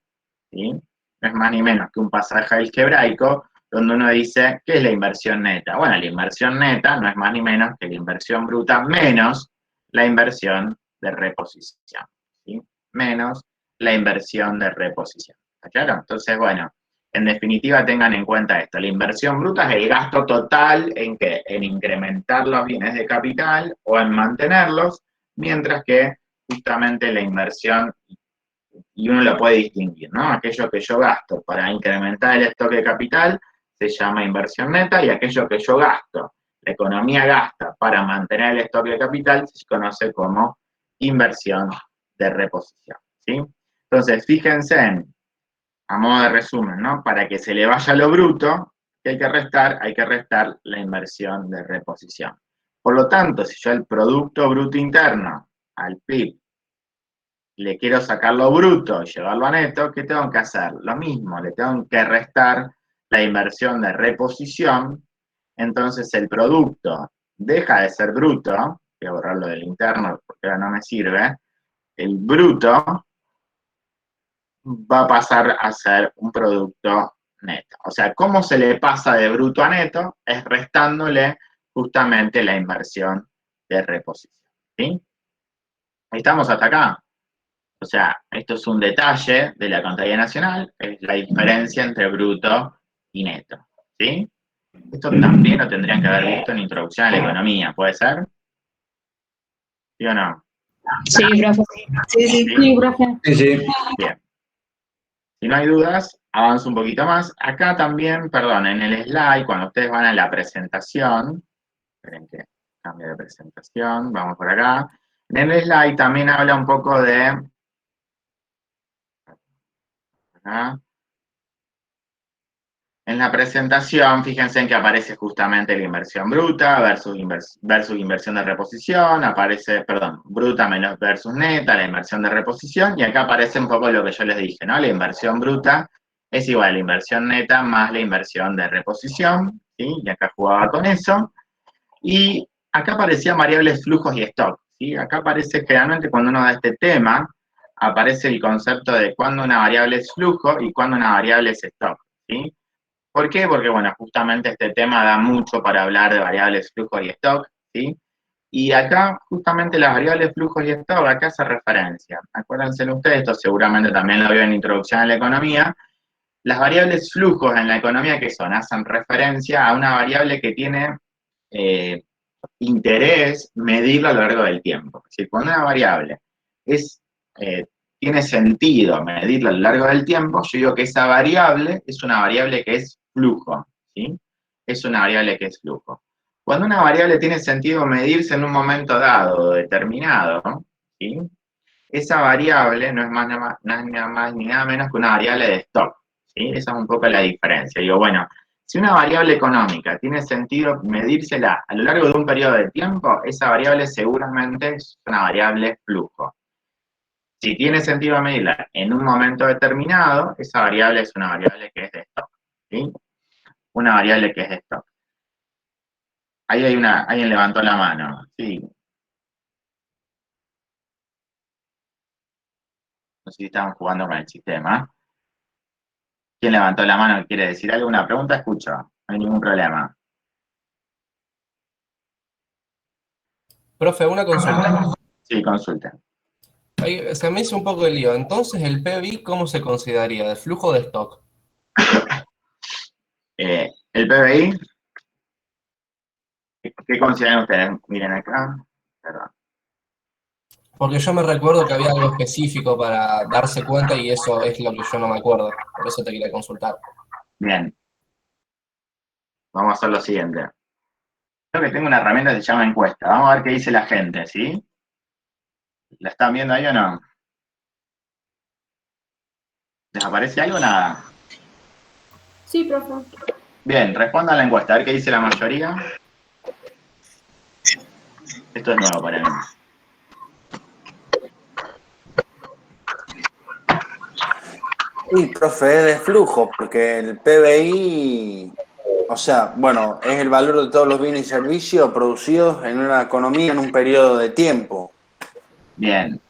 ¿sí? No es más ni menos que un pasaje algebraico donde uno dice, ¿qué es la inversión neta? Bueno, la inversión neta no es más ni menos que la inversión bruta menos la inversión de reposición, ¿sí? Menos la inversión de reposición. ¿Está claro? Entonces, bueno, en definitiva, tengan en cuenta esto. La inversión bruta es el gasto total en que en incrementar los bienes de capital o en mantenerlos, mientras que justamente la inversión, y uno lo puede distinguir, ¿no? Aquello que yo gasto para incrementar el stock de capital se llama inversión neta y aquello que yo gasto, la economía gasta para mantener el stock de capital se conoce como inversión de reposición, ¿sí? Entonces, fíjense a modo de resumen, ¿no? Para que se le vaya lo bruto, ¿qué hay que restar la inversión de reposición. Por lo tanto, si yo el Producto Bruto Interno, al PIB, le quiero sacar lo bruto y llevarlo a neto, ¿qué tengo que hacer? Lo mismo, le tengo que restar la inversión de reposición, entonces el producto deja de ser bruto, voy a borrarlo del interno porque ahora no me sirve, el bruto va a pasar a ser un producto neto. O sea, ¿cómo se le pasa de bruto a neto? Es restándole justamente la inversión de reposición. ¿Sí? ¿Estamos hasta acá? O sea, esto es un detalle de la contabilidad nacional, es la diferencia entre bruto y neto. ¿Sí? Esto también lo tendrían que haber visto en Introducción a la Economía, ¿puede ser? ¿Sí o no? Sí, profe. Sí, sí. Sí, profe. Sí, sí. Bien. Si no hay dudas, avanzo un poquito más. Acá también, perdón, en el slide, cuando ustedes van a la presentación, esperen que cambie de presentación, vamos por acá. En el slide también habla un poco de... Acá. En la presentación, fíjense en que aparece justamente la inversión bruta versus inversión de reposición, aparece, perdón, bruta menos versus neta, la inversión de reposición, y acá aparece un poco lo que yo les dije, ¿no? La inversión bruta es igual a la inversión neta más la inversión de reposición, ¿sí? Y acá jugaba con eso. Y acá aparecían variables flujos y stock, ¿sí? Acá aparece generalmente cuando uno da este tema, aparece el concepto de cuándo una variable es flujo y cuándo una variable es stock, ¿sí? ¿Por qué? Porque, bueno, justamente este tema da mucho para hablar de variables flujos y stock, ¿sí? Y acá, justamente las variables flujos y stock, acá hace referencia. Acuérdense ustedes, esto seguramente también lo vio en Introducción a la Economía. Las variables flujos en la economía, ¿qué son? Hacen referencia a una variable que tiene interés medirlo a lo largo del tiempo. Es decir, cuando una variable es, tiene sentido medirlo a lo largo del tiempo, yo digo que esa variable es una variable que es flujo, ¿sí? Es una variable que es flujo. Cuando una variable tiene sentido medirse en un momento dado o determinado, ¿sí? Esa variable no es más, nada más ni nada menos que una variable de stock, ¿sí? Esa es un poco la diferencia. Digo, bueno, si una variable económica tiene sentido medírsela a lo largo de un periodo de tiempo, esa variable seguramente es una variable flujo. Si tiene sentido medirla en un momento determinado, esa variable es una variable que es de stock, ¿sí? Una variable que es de stock. Ahí hay alguien levantó la mano, sí. No sé si estaban jugando con el sistema. ¿Quién levantó la mano y quiere decir alguna pregunta? Escucho, no hay ningún problema. Profe, una consulta. Sí, consulta. Ahí, se me hizo un poco el lío. Entonces, ¿el PBI cómo se consideraría? ¿De flujo o de stock? El PBI, ¿qué consideran ustedes? Miren acá. Perdón. Porque yo me recuerdo que había algo específico para darse cuenta y eso es lo que yo no me acuerdo. Por eso te quería consultar. Bien, vamos a hacer lo siguiente. Creo que tengo una herramienta que se llama encuesta. Vamos a ver qué dice la gente, ¿sí? ¿La están viendo ahí o no? ¿Les aparece algo o nada? Sí, profe. Bien, respondan a la encuesta, a ver qué dice la mayoría. Esto es nuevo para mí. Sí, profe, es de flujo, porque el PBI, o sea, bueno, es el valor de todos los bienes y servicios producidos en una economía en un periodo de tiempo. Bien,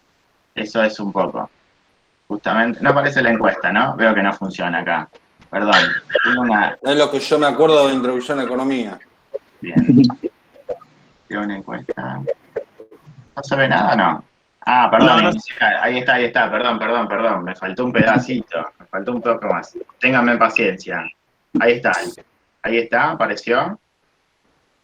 eso es un poco. Justamente, no aparece la encuesta, ¿no? Veo que no funciona acá. Perdón, tengo una... Es lo que yo me acuerdo de la introducción a la economía. Bien, tengo una encuesta. ¿No se ve nada o no? Ah, perdón, No, iniciar. Ahí está, perdón. Me faltó un pedacito, me faltó un poco más. Ténganme paciencia. Ahí está, apareció.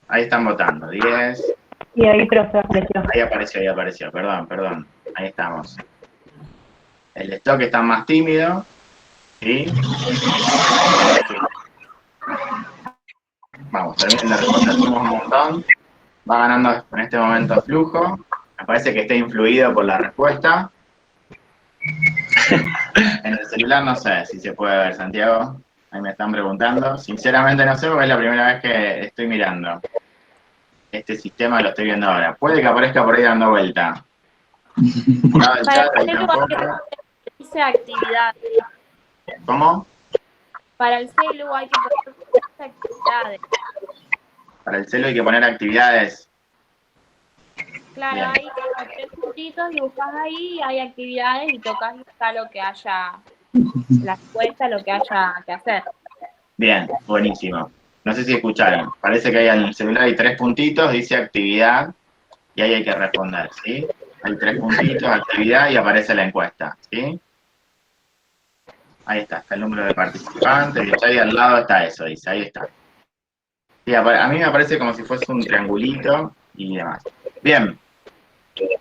Ahí están votando. 10. Y ahí, profe, apareció. Ahí apareció. Perdón. Ahí estamos. El stock está más tímido. ¿Sí? Vamos, terminen de responder. Somos un montón. Va ganando en este momento flujo. Me parece que está influido por la respuesta. En el celular no sé si se puede ver, Santiago. Ahí me están preguntando. Sinceramente no sé porque es la primera vez que estoy mirando. Este sistema lo estoy viendo ahora. Puede que aparezca por ahí dando vuelta. Por lado del Para chat, ahí el celu hay que tampoco. ponerse actividades. ¿Cómo? Para el celu hay que ponerse actividades. Para el celo hay que poner actividades. Claro, Bien. hay como 3 puntitos, dibujás ahí y hay actividades y tocas y está lo que haya, la encuesta, lo que haya que hacer. Bien, buenísimo. No sé si escucharon. Parece que ahí en el celular hay 3 puntitos, dice actividad, y ahí hay que responder, ¿sí? Hay 3 puntitos, actividad, y aparece la encuesta, ¿sí? Ahí está el número de participantes, y ahí al lado está eso, dice, ahí está. Sí, a mí me aparece como si fuese un triangulito y demás. Bien,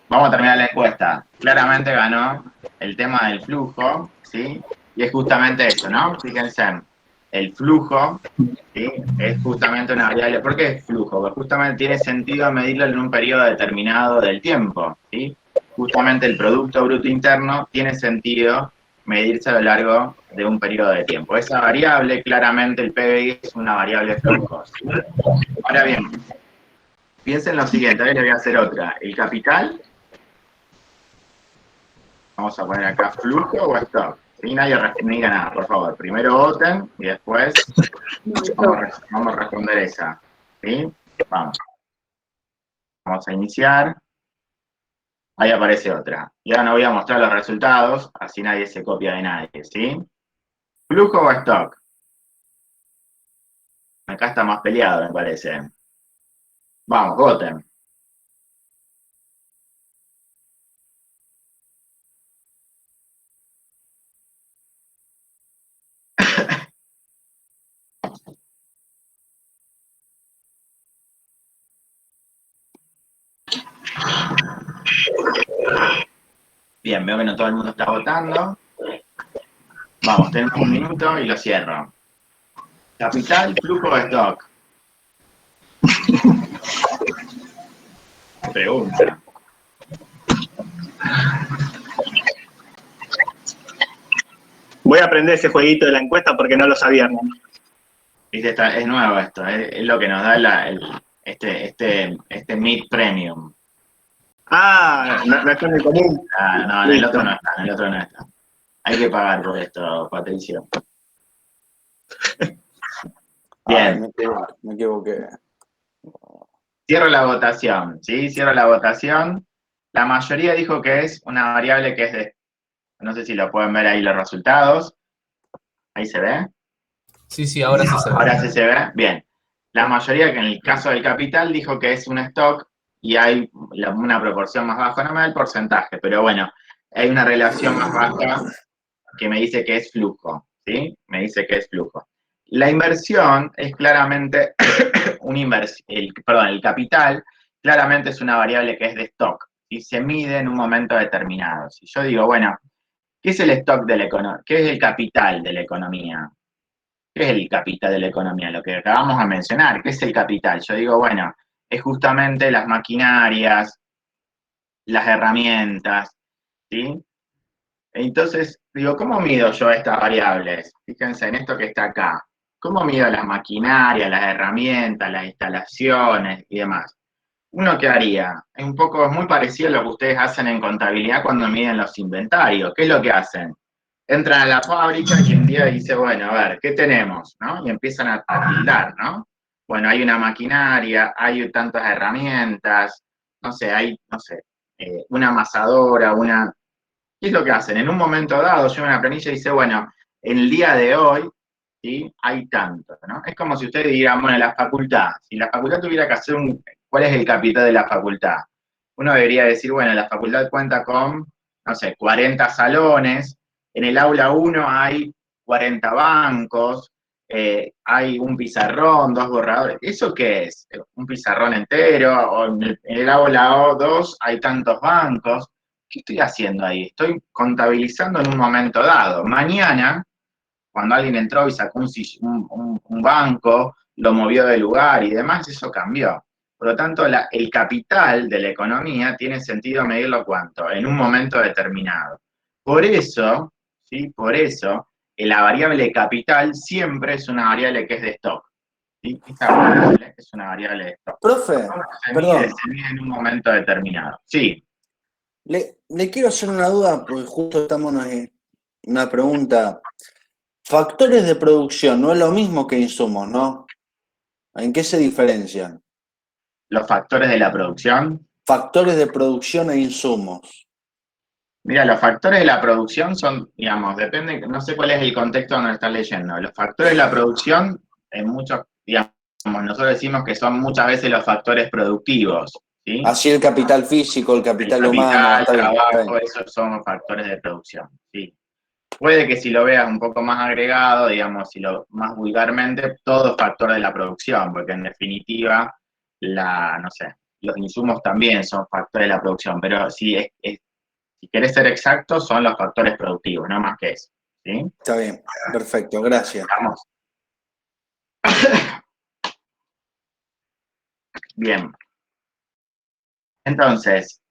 vamos a terminar la encuesta. Claramente ganó el tema del flujo, ¿sí? Y es justamente eso, ¿no? Fíjense, el flujo, ¿sí? Es justamente una variable. ¿Por qué es flujo? Porque justamente tiene sentido medirlo en un periodo determinado del tiempo, ¿sí? Justamente el Producto Bruto Interno tiene sentido medirse a lo largo de un periodo de tiempo. Esa variable, claramente el PBI es una variable flujo, ¿sí? Ahora bien, piensen lo siguiente, ahora le voy a hacer otra. El capital, vamos a poner acá flujo o stock. ¿Sí? Nadie diga nada, por favor. Primero voten y después vamos a responder esa. ¿Sí? Vamos. Vamos a iniciar. Ahí aparece otra. Y ahora no voy a mostrar los resultados, así nadie se copia de nadie, ¿sí? ¿Flujo o stock? Acá está más peleado, me parece. Vamos, voten. Bien, veo que no todo el mundo está votando. Vamos, tenemos un minuto y lo cierro. ¿Capital, flujo o stock? Pregunta. Voy a aprender ese jueguito de la encuesta porque no lo sabíamos. Viste, es nuevo esto, es lo que nos da este Meet Premium. Ah, no está en el común. Ah, no, en el otro no está, en el otro no está. Hay que pagar por esto, Patricio. Bien. Me equivoqué. Cierro la votación, ¿sí? Cierro la votación. La mayoría dijo que es una variable que es de... No sé si lo pueden ver ahí los resultados. ¿Ahí se ve? Sí, ahora sí se ve. Ahora sí se ve. Bien. La mayoría, que en el caso del capital, dijo que es un stock y hay una proporción más baja, no me da el porcentaje, pero bueno, hay una relación más baja que me dice que es flujo, ¿sí? Me dice que es flujo. La inversión es claramente el capital claramente es una variable que es de stock y se mide en un momento determinado. Si yo digo, bueno, ¿qué es el stock de la economía? ¿Qué es el capital de la economía? ¿Qué es el capital de la economía? Lo que acabamos de mencionar, ¿qué es el capital? Yo digo, bueno, es justamente las maquinarias, las herramientas, ¿sí? Entonces, digo, ¿cómo mido yo estas variables? Fíjense en esto que está acá. ¿Cómo mido las maquinarias, las herramientas, las instalaciones y demás? ¿Uno qué haría? Es muy parecido a lo que ustedes hacen en contabilidad cuando miden los inventarios. ¿Qué es lo que hacen? Entran a la fábrica y un día dice, bueno, a ver, ¿qué tenemos? ¿No? Y empiezan a tildar, ¿no? Bueno, hay una maquinaria, hay tantas herramientas, no sé, una amasadora, ¿Qué es lo que hacen? En un momento dado, llevan una planilla y dice, bueno, el día de hoy, ¿sí? Hay tanto, ¿no? Es como si ustedes dijeran, bueno, la facultad, si la facultad tuviera que hacer ¿cuál es el capital de la facultad? Uno debería decir, bueno, la facultad cuenta con, no sé, 40 salones, en el aula 1 hay 40 bancos, hay un pizarrón, 2 borradores. ¿Eso qué es? ¿Un pizarrón entero? ¿O en el aula 2 hay tantos bancos? ¿Qué estoy haciendo ahí? Estoy contabilizando en un momento dado. Mañana, cuando alguien entró y sacó un banco, lo movió de lugar y demás, eso cambió. Por lo tanto, el capital de la economía tiene sentido medirlo ¿cuánto? En un momento determinado. Por eso, ¿sí? Por eso, la variable capital siempre es una variable que es de stock. ¿Sí? Esta variable es una variable de stock. Profe, perdón. Se mide en un momento determinado. Sí. Le quiero hacer una duda, porque justo estamos en una pregunta. Factores de producción no es lo mismo que insumos, ¿no? ¿En qué se diferencian? Los factores de la producción. Factores de producción e insumos. Mira, los factores de la producción son, digamos, depende, no sé cuál es el contexto donde estás leyendo. Los factores de la producción, en muchos, digamos, nosotros decimos que son muchas veces los factores productivos, ¿sí? Así el capital físico, el capital humano. El trabajo, esos son factores de producción, ¿sí? Puede que si lo veas un poco más agregado, digamos, más vulgarmente, todo es factor de la producción, porque en definitiva, no sé, los insumos también son factores de la producción, pero si querés ser exacto, son los factores productivos, no más que eso, ¿sí? Está bien, perfecto, gracias. Vamos. Bien. Entonces,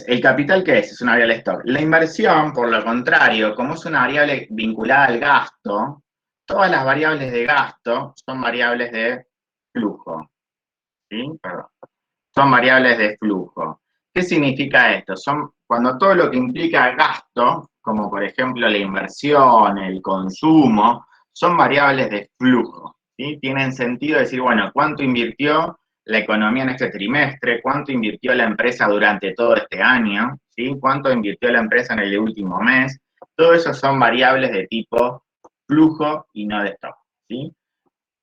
¿el capital qué es? Es una variable stock. La inversión, por lo contrario, como es una variable vinculada al gasto, todas las variables de gasto son variables de flujo. ¿Sí? Perdón. Son variables de flujo. ¿Qué significa esto? Cuando todo lo que implica gasto, como por ejemplo la inversión, el consumo, son variables de flujo. ¿Sí? Tienen sentido decir, bueno, ¿cuánto invirtió la economía en este trimestre, cuánto invirtió la empresa durante todo este año, ¿sí? Cuánto invirtió la empresa en el último mes. Todo eso son variables de tipo flujo y no de stock, ¿sí?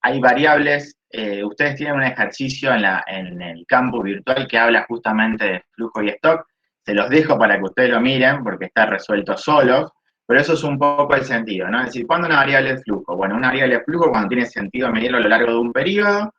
Hay variables, ustedes tienen un ejercicio en el campus virtual que habla justamente de flujo y stock. Se los dejo para que ustedes lo miren porque está resuelto solos, pero eso es un poco el sentido, ¿no? Es decir, ¿cuándo una variable es flujo? Bueno, una variable es flujo cuando tiene sentido medirlo a lo largo de un periodo,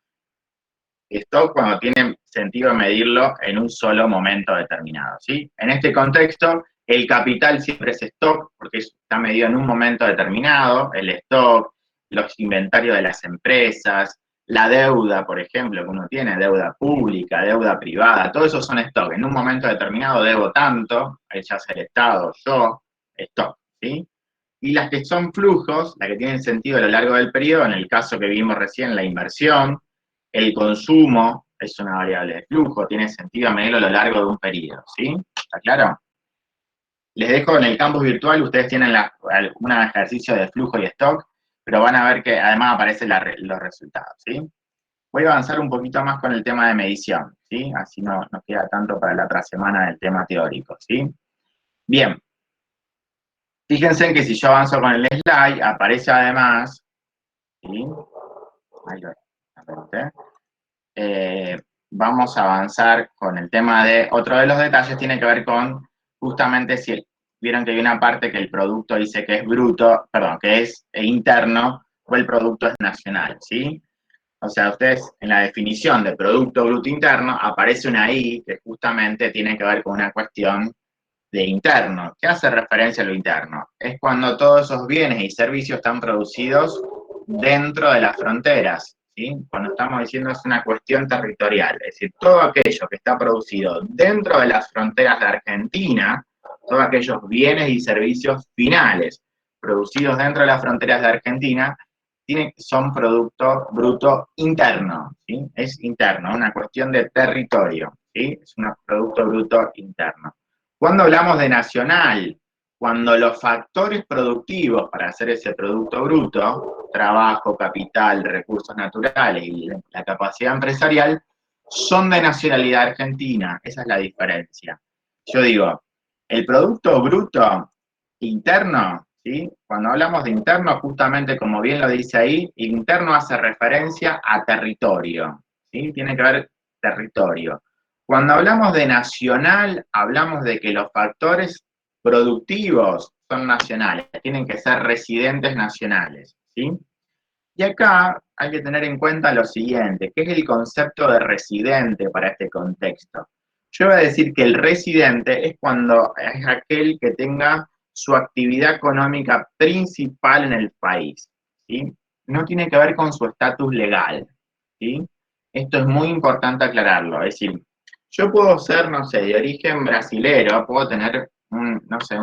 stock cuando tiene sentido medirlo en un solo momento determinado, ¿sí? En este contexto, el capital siempre es stock porque está medido en un momento determinado, el stock, los inventarios de las empresas, la deuda, por ejemplo, que uno tiene, deuda pública, deuda privada, todo eso son stock. En un momento determinado debo tanto, ya sea el Estado, yo, stock, ¿sí? Y las que son flujos, las que tienen sentido a lo largo del periodo, en el caso que vimos recién, la inversión, el consumo es una variable de flujo, tiene sentido medirlo a lo largo de un periodo, ¿sí? ¿Está claro? Les dejo en el campus virtual, ustedes tienen un ejercicio de flujo y stock, pero van a ver que además aparecen los resultados, ¿sí? Voy a avanzar un poquito más con el tema de medición, ¿sí? Así no nos queda tanto para la otra semana del tema teórico, ¿sí? Bien. Fíjense en que si yo avanzo con el slide, aparece además, ¿sí? Ahí lo apunté. Vamos a avanzar con el tema de, otro de los detalles tiene que ver con justamente si vieron que hay una parte que el producto dice que es bruto, perdón, que es interno, o el producto es nacional, ¿sí? O sea, ustedes en la definición de Producto Bruto Interno aparece una I que justamente tiene que ver con una cuestión de interno. ¿Qué hace referencia a lo interno? Es cuando todos esos bienes y servicios están producidos dentro de las fronteras, ¿sí? Cuando estamos diciendo es una cuestión territorial, es decir, todo aquello que está producido dentro de las fronteras de Argentina, todos aquellos bienes y servicios finales producidos dentro de las fronteras de Argentina, son producto bruto interno, ¿sí? Es interno, una cuestión de territorio, ¿sí? Es un producto bruto interno. Cuando hablamos de nacional, cuando los factores productivos para hacer ese producto bruto, trabajo, capital, recursos naturales y la capacidad empresarial, son de nacionalidad argentina. Esa es la diferencia. Yo digo, el producto bruto interno, ¿sí? Cuando hablamos de interno, justamente como bien lo dice ahí, interno hace referencia a territorio, ¿sí? Tiene que ver territorio. Cuando hablamos de nacional, hablamos de que los factores productivos son nacionales, tienen que ser residentes nacionales, ¿sí? Y acá hay que tener en cuenta lo siguiente, ¿qué es el concepto de residente para este contexto? Yo voy a decir que el residente es cuando es aquel que tenga su actividad económica principal en el país, ¿sí? No tiene que ver con su estatus legal, ¿sí? Esto es muy importante aclararlo, es decir, yo puedo ser, no sé, de origen brasilero, puedo tener, no sé,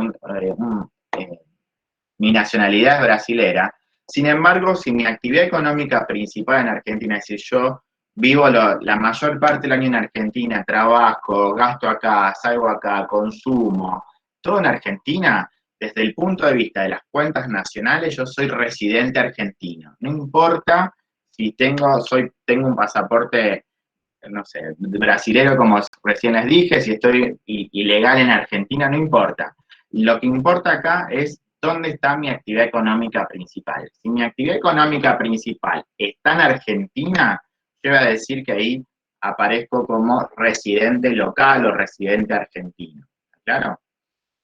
mi nacionalidad es brasilera, sin embargo, si mi actividad económica principal en Argentina, es decir, yo vivo la mayor parte del año en Argentina, trabajo, gasto acá, salgo acá, consumo, todo en Argentina, desde el punto de vista de las cuentas nacionales, yo soy residente argentino. No importa si tengo un pasaporte, no sé, brasilero, como recién les dije, si estoy ilegal en Argentina, no importa. Lo que importa acá es dónde está mi actividad económica principal. Si mi actividad económica principal está en Argentina, yo voy a decir que ahí aparezco como residente local o residente argentino. ¿Claro?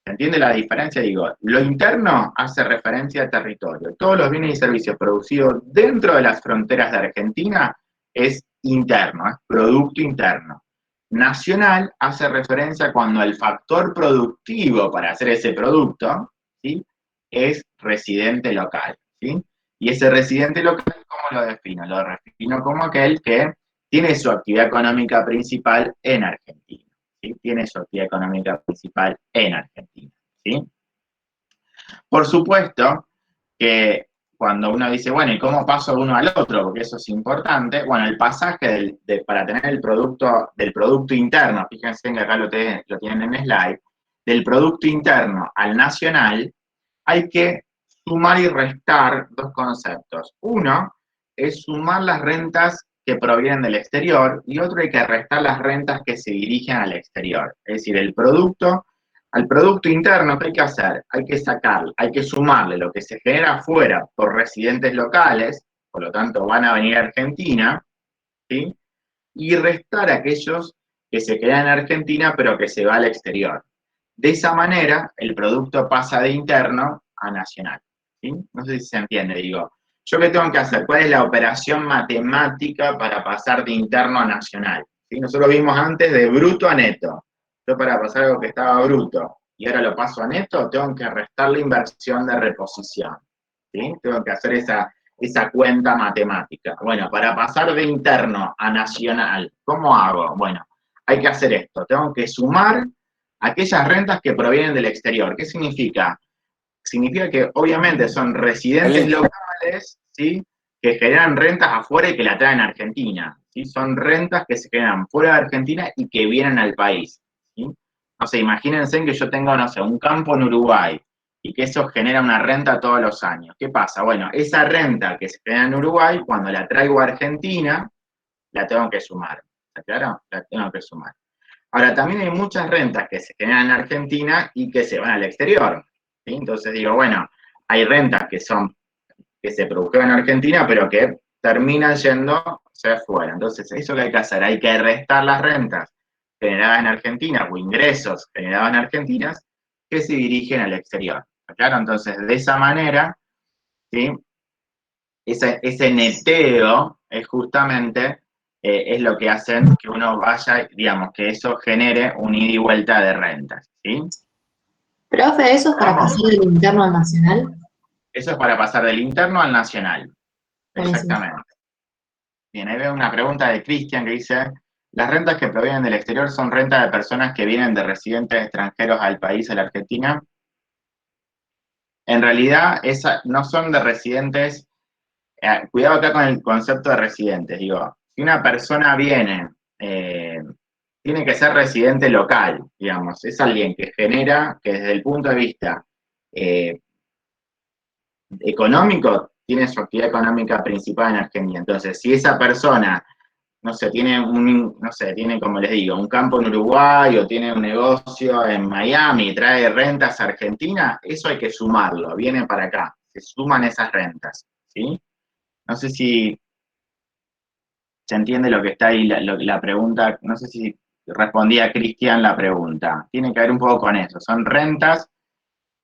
¿Se entiende la diferencia? Digo, lo interno hace referencia a territorio. Todos los bienes y servicios producidos dentro de las fronteras de Argentina es interno, es producto interno. Nacional hace referencia cuando el factor productivo para hacer ese producto, ¿sí?, es residente local, ¿sí? Y ese residente local, ¿cómo lo defino? Lo defino como aquel que tiene su actividad económica principal en Argentina. ¿Sí? Tiene su actividad económica principal en Argentina, ¿sí? Por supuesto que cuando uno dice, bueno, ¿y cómo paso de uno al otro? Porque eso es importante. Bueno, el pasaje para tener el producto del producto interno, fíjense que acá lo tienen en slide, del producto interno al nacional, hay que sumar y restar dos conceptos. Uno es sumar las rentas que provienen del exterior y otro hay que restar las rentas que se dirigen al exterior. Es decir, al producto interno, ¿qué hay que hacer? Hay que sacar, hay que sumarle lo que se genera afuera por residentes locales, por lo tanto van a venir a Argentina, ¿sí? Y restar aquellos que se quedan en Argentina pero que se va al exterior. De esa manera, el producto pasa de interno a nacional, ¿sí? No sé si se entiende, digo. ¿Yo qué tengo que hacer? ¿Cuál es la operación matemática para pasar de interno a nacional? ¿Sí? Nosotros vimos antes de bruto a neto. Yo para pasar algo que estaba bruto y ahora lo paso a neto, tengo que restar la inversión de reposición, ¿sí? Tengo que hacer esa cuenta matemática. Bueno, para pasar de interno a nacional, ¿cómo hago? Bueno, hay que hacer esto. Tengo que sumar aquellas rentas que provienen del exterior. ¿Qué significa? Significa que obviamente son residentes locales, ¿sí? Que generan rentas afuera y que la traen a Argentina, ¿sí? Son rentas que se generan fuera de Argentina y que vienen al país, ¿sí? No sé, imagínense que yo tengo, no sé, un campo en Uruguay y que eso genera una renta todos los años. ¿Qué pasa? Bueno, esa renta que se genera en Uruguay, cuando la traigo a Argentina, la tengo que sumar. ¿Está claro? La tengo que sumar. Ahora, también hay muchas rentas que se generan en Argentina y que se van al exterior, ¿sí? Entonces digo, bueno, hay rentas que se produjeron en Argentina, pero que terminan yéndose afuera. Entonces, eso que hay que hacer, hay que restar las rentas generadas en Argentina o ingresos generados en Argentina que se dirigen al exterior. ¿Está claro? Entonces, de esa manera, ¿sí? Ese neteo es justamente es lo que hacen que uno vaya, digamos, que eso genere un ida y vuelta de rentas, ¿sí? Profe, ¿eso es para pasar del interno al nacional? Eso es para pasar del interno al nacional. Buenísimo. Exactamente. Bien, ahí veo una pregunta de Cristian que dice, ¿las rentas que provienen del exterior son rentas de personas que vienen de residentes extranjeros al país, a la Argentina? En realidad, no son de residentes. Cuidado acá con el concepto de residentes, digo, si una persona viene, tiene que ser residente local, digamos, es alguien que genera, que desde el punto de vista eh, económico, tiene su actividad económica principal en Argentina. Entonces, si esa persona, no sé, tiene, como les digo, un campo en Uruguay o tiene un negocio en Miami y trae rentas a Argentina, eso hay que sumarlo, viene para acá, se suman esas rentas, ¿sí? No sé si se entiende lo que está ahí, la pregunta, no sé si respondía Cristian la pregunta. Tiene que ver un poco con eso. Son rentas,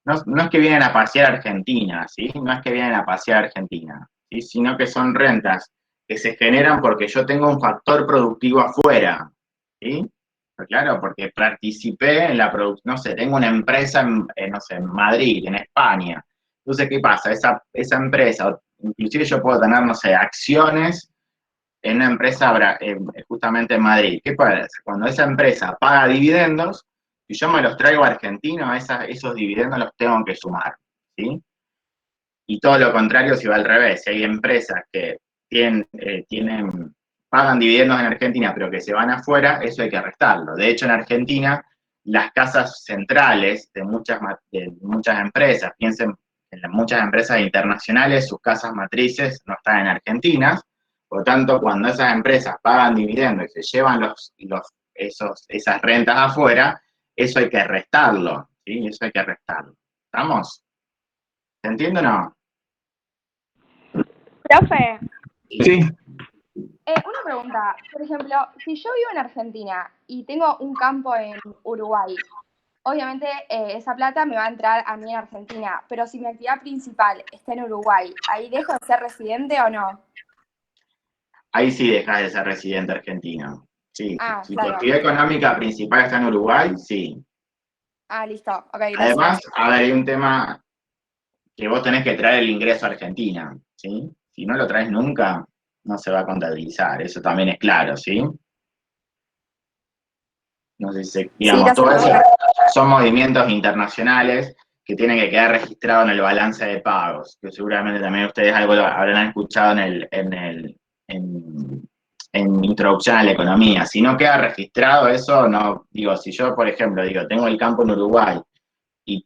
no es que vienen a pasear a Argentina, ¿sí? No es que vienen a pasear a Argentina, ¿sí? Sino que son rentas que se generan porque yo tengo un factor productivo afuera, ¿sí? Pero claro, porque participé en la producción, no sé, tengo una empresa no sé, en Madrid, en España. Entonces, ¿qué pasa? Esa empresa, inclusive yo puedo tener, no sé, acciones en una empresa justamente en Madrid. ¿Qué pasa? Cuando esa empresa paga dividendos, si yo me los traigo a Argentina, esos dividendos los tengo que sumar, ¿sí? Y todo lo contrario si va al revés. Si hay empresas que pagan dividendos en Argentina, pero que se van afuera, eso hay que restarlo. De hecho, en Argentina, las casas centrales de muchas empresas, piensen en muchas empresas internacionales, sus casas matrices no están en Argentina. Por lo tanto, cuando esas empresas pagan dividendos y se llevan esas rentas afuera, eso hay que restarlo, ¿sí? Eso hay que restarlo. ¿Estamos? ¿Se entiende o no? Profe, Sí, una pregunta. Por ejemplo, si yo vivo en Argentina y tengo un campo en Uruguay, obviamente esa plata me va a entrar a mí en Argentina, pero si mi actividad principal está en Uruguay, ¿ahí dejo de ser residente o no? Ahí sí dejas de ser residente argentino. Sí, Ah, si tu claro. actividad económica principal está en Uruguay, sí. Ah, listo. Ok, Además, gracias. a ver, hay un tema que vos tenés que traer el ingreso a Argentina, ¿sí? Si no lo traes nunca, no se va a contabilizar, eso también es claro, ¿sí? No sé si, Sí, digamos, lo sé. todo eso son movimientos internacionales que tienen que quedar registrados en el balance de pagos, que seguramente también ustedes algo lo habrán escuchado en Introducción a la Economía. Si no queda registrado eso, no, digo, si yo, por ejemplo, digo, tengo el campo en Uruguay y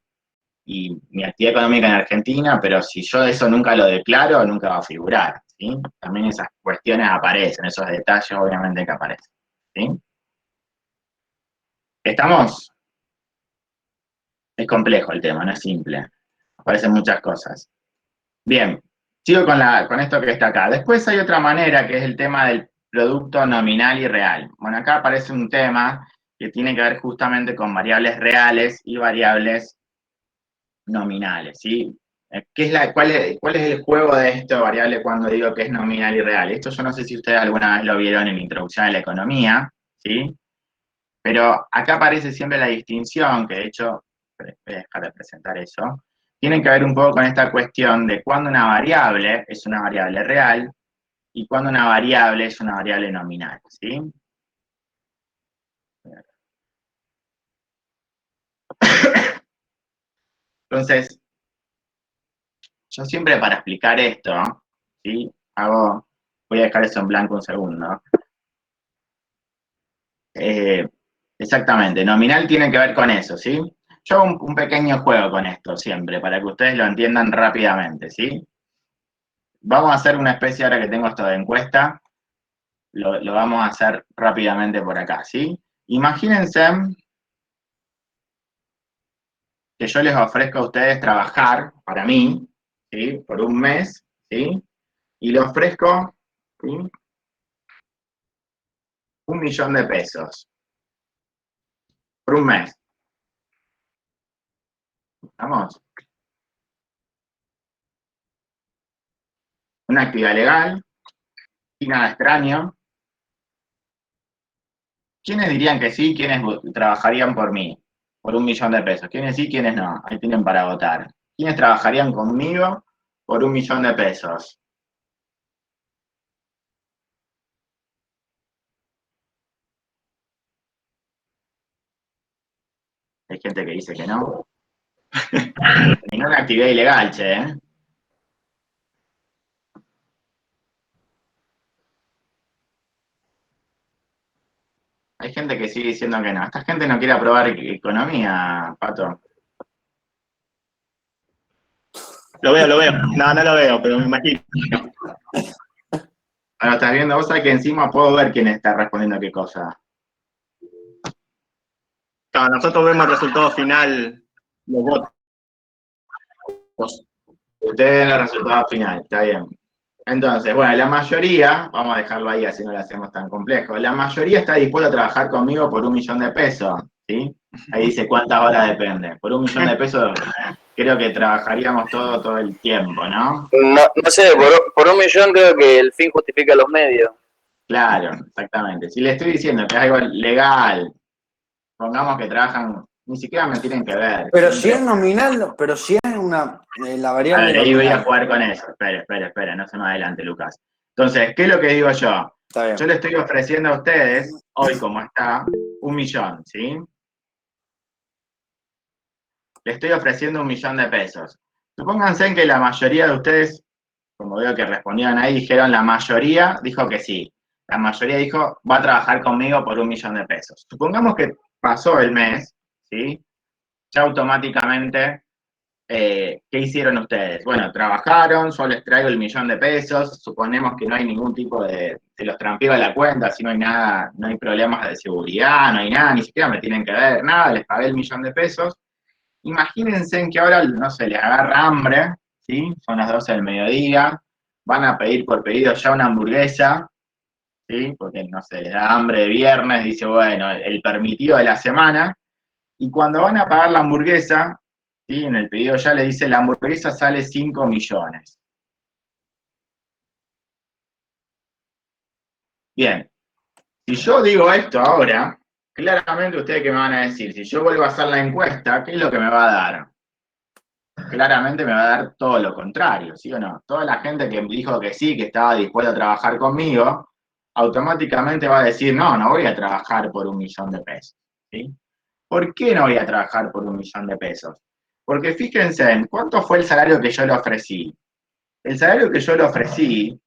y mi actividad económica en Argentina, pero si yo eso nunca lo declaro, nunca va a figurar, ¿sí? También esas cuestiones aparecen, esos detalles obviamente que aparecen, ¿sí? ¿Estamos? Es complejo el tema, no es simple. Aparecen muchas cosas. Bien, sigo con esto que está acá. Después hay otra manera, que es el tema del producto nominal y real. Bueno, acá aparece un tema que tiene que ver justamente con variables reales y variables nominales, ¿sí? ¿Cuál es el juego de esto de variable cuando digo que es nominal y real? Esto yo no sé si ustedes alguna vez lo vieron en Introducción a la Economía, ¿sí? Pero acá aparece siempre la distinción, que de hecho, voy a dejar de presentar eso, tiene que ver un poco con esta cuestión de cuándo una variable es una variable real y cuándo una variable es una variable nominal, ¿sí? Entonces, yo siempre para explicar esto, ¿sí? Voy a dejar eso en blanco un segundo. Exactamente, nominal tiene que ver con eso, ¿sí? Yo hago un pequeño juego con esto siempre, para que ustedes lo entiendan rápidamente, ¿sí? Vamos a hacer una especie, ahora que tengo esto de encuesta, lo vamos a hacer rápidamente por acá, ¿sí? Imagínense que yo les ofrezco a ustedes trabajar para mí, ¿sí? Por un mes, ¿sí? Y le ofrezco, ¿sí? 1.000.000 de pesos por un mes. ¿Estamos? Una actividad legal, sin nada extraño. ¿Quiénes dirían que sí? ¿Quiénes trabajarían por mí? Por 1.000.000 de pesos. ¿Quiénes sí? ¿Quiénes no? Ahí tienen para votar. ¿Quiénes trabajarían conmigo por 1.000.000 de pesos? Hay gente que dice que no. Ninguna actividad ilegal, che, ¿eh? Hay gente que sigue diciendo que no. Esta gente no quiere aprobar economía, Pato. Lo veo. No, no lo veo, pero me imagino. Ahora estás viendo, vos sabés que encima puedo ver quién está respondiendo qué cosa. No, nosotros vemos el resultado final, los votos. Ustedes ven el resultado final, está bien. Entonces, bueno, la mayoría, vamos a dejarlo ahí así no lo hacemos tan complejo, la mayoría está dispuesta a trabajar conmigo por 1.000.000 de pesos, ¿sí? Ahí dice cuántas horas depende. Por 1.000.000 de pesos creo que trabajaríamos todo el tiempo, ¿no? No sé, por 1.000.000 creo que el fin justifica los medios. Claro, exactamente. Si le estoy diciendo que es algo legal, pongamos que trabajan, ni siquiera me tienen que ver. Pero siempre. si es nominal, pero si es la A variable ver, ahí voy a nominal. jugar con eso. Espera, no se me adelante, Lucas. Entonces, ¿qué es lo que digo yo? Está bien. Yo le estoy ofreciendo a ustedes, hoy como está, 1.000.000, ¿sí? Le estoy ofreciendo 1.000.000 de pesos. Supónganse en que la mayoría de ustedes, como veo que respondieron ahí, dijeron la mayoría dijo que sí. La mayoría dijo, va a trabajar conmigo por 1.000.000 de pesos. Supongamos que pasó el mes, ¿sí? Ya automáticamente, ¿qué hicieron ustedes? Bueno, trabajaron, yo les traigo el 1.000.000 de pesos, suponemos que no hay ningún tipo se los transfiero a la cuenta, si no hay nada, no hay problemas de seguridad, no hay nada, ni siquiera me tienen que ver nada, les pagué el 1.000.000 de pesos. Imagínense en que ahora, no sé, les agarra hambre, ¿sí? Son las 12 del mediodía, van a pedir por pedido ya una hamburguesa, ¿sí? Porque, no sé, les da hambre de viernes, dice, bueno, el permitido de la semana, y cuando van a pagar la hamburguesa, ¿sí? En el pedido ya le dice, la hamburguesa sale 5 millones. Bien, si yo digo esto ahora, claramente ustedes qué me van a decir, si yo vuelvo a hacer la encuesta, ¿qué es lo que me va a dar? Claramente me va a dar todo lo contrario, ¿sí o no? Toda la gente que dijo que sí, que estaba dispuesta a trabajar conmigo, automáticamente va a decir, no voy a trabajar por 1.000.000 de pesos, ¿sí? ¿Por qué no voy a trabajar por 1.000.000 de pesos? Porque fíjense en cuánto fue el salario que yo le ofrecí. El salario que yo le ofrecí,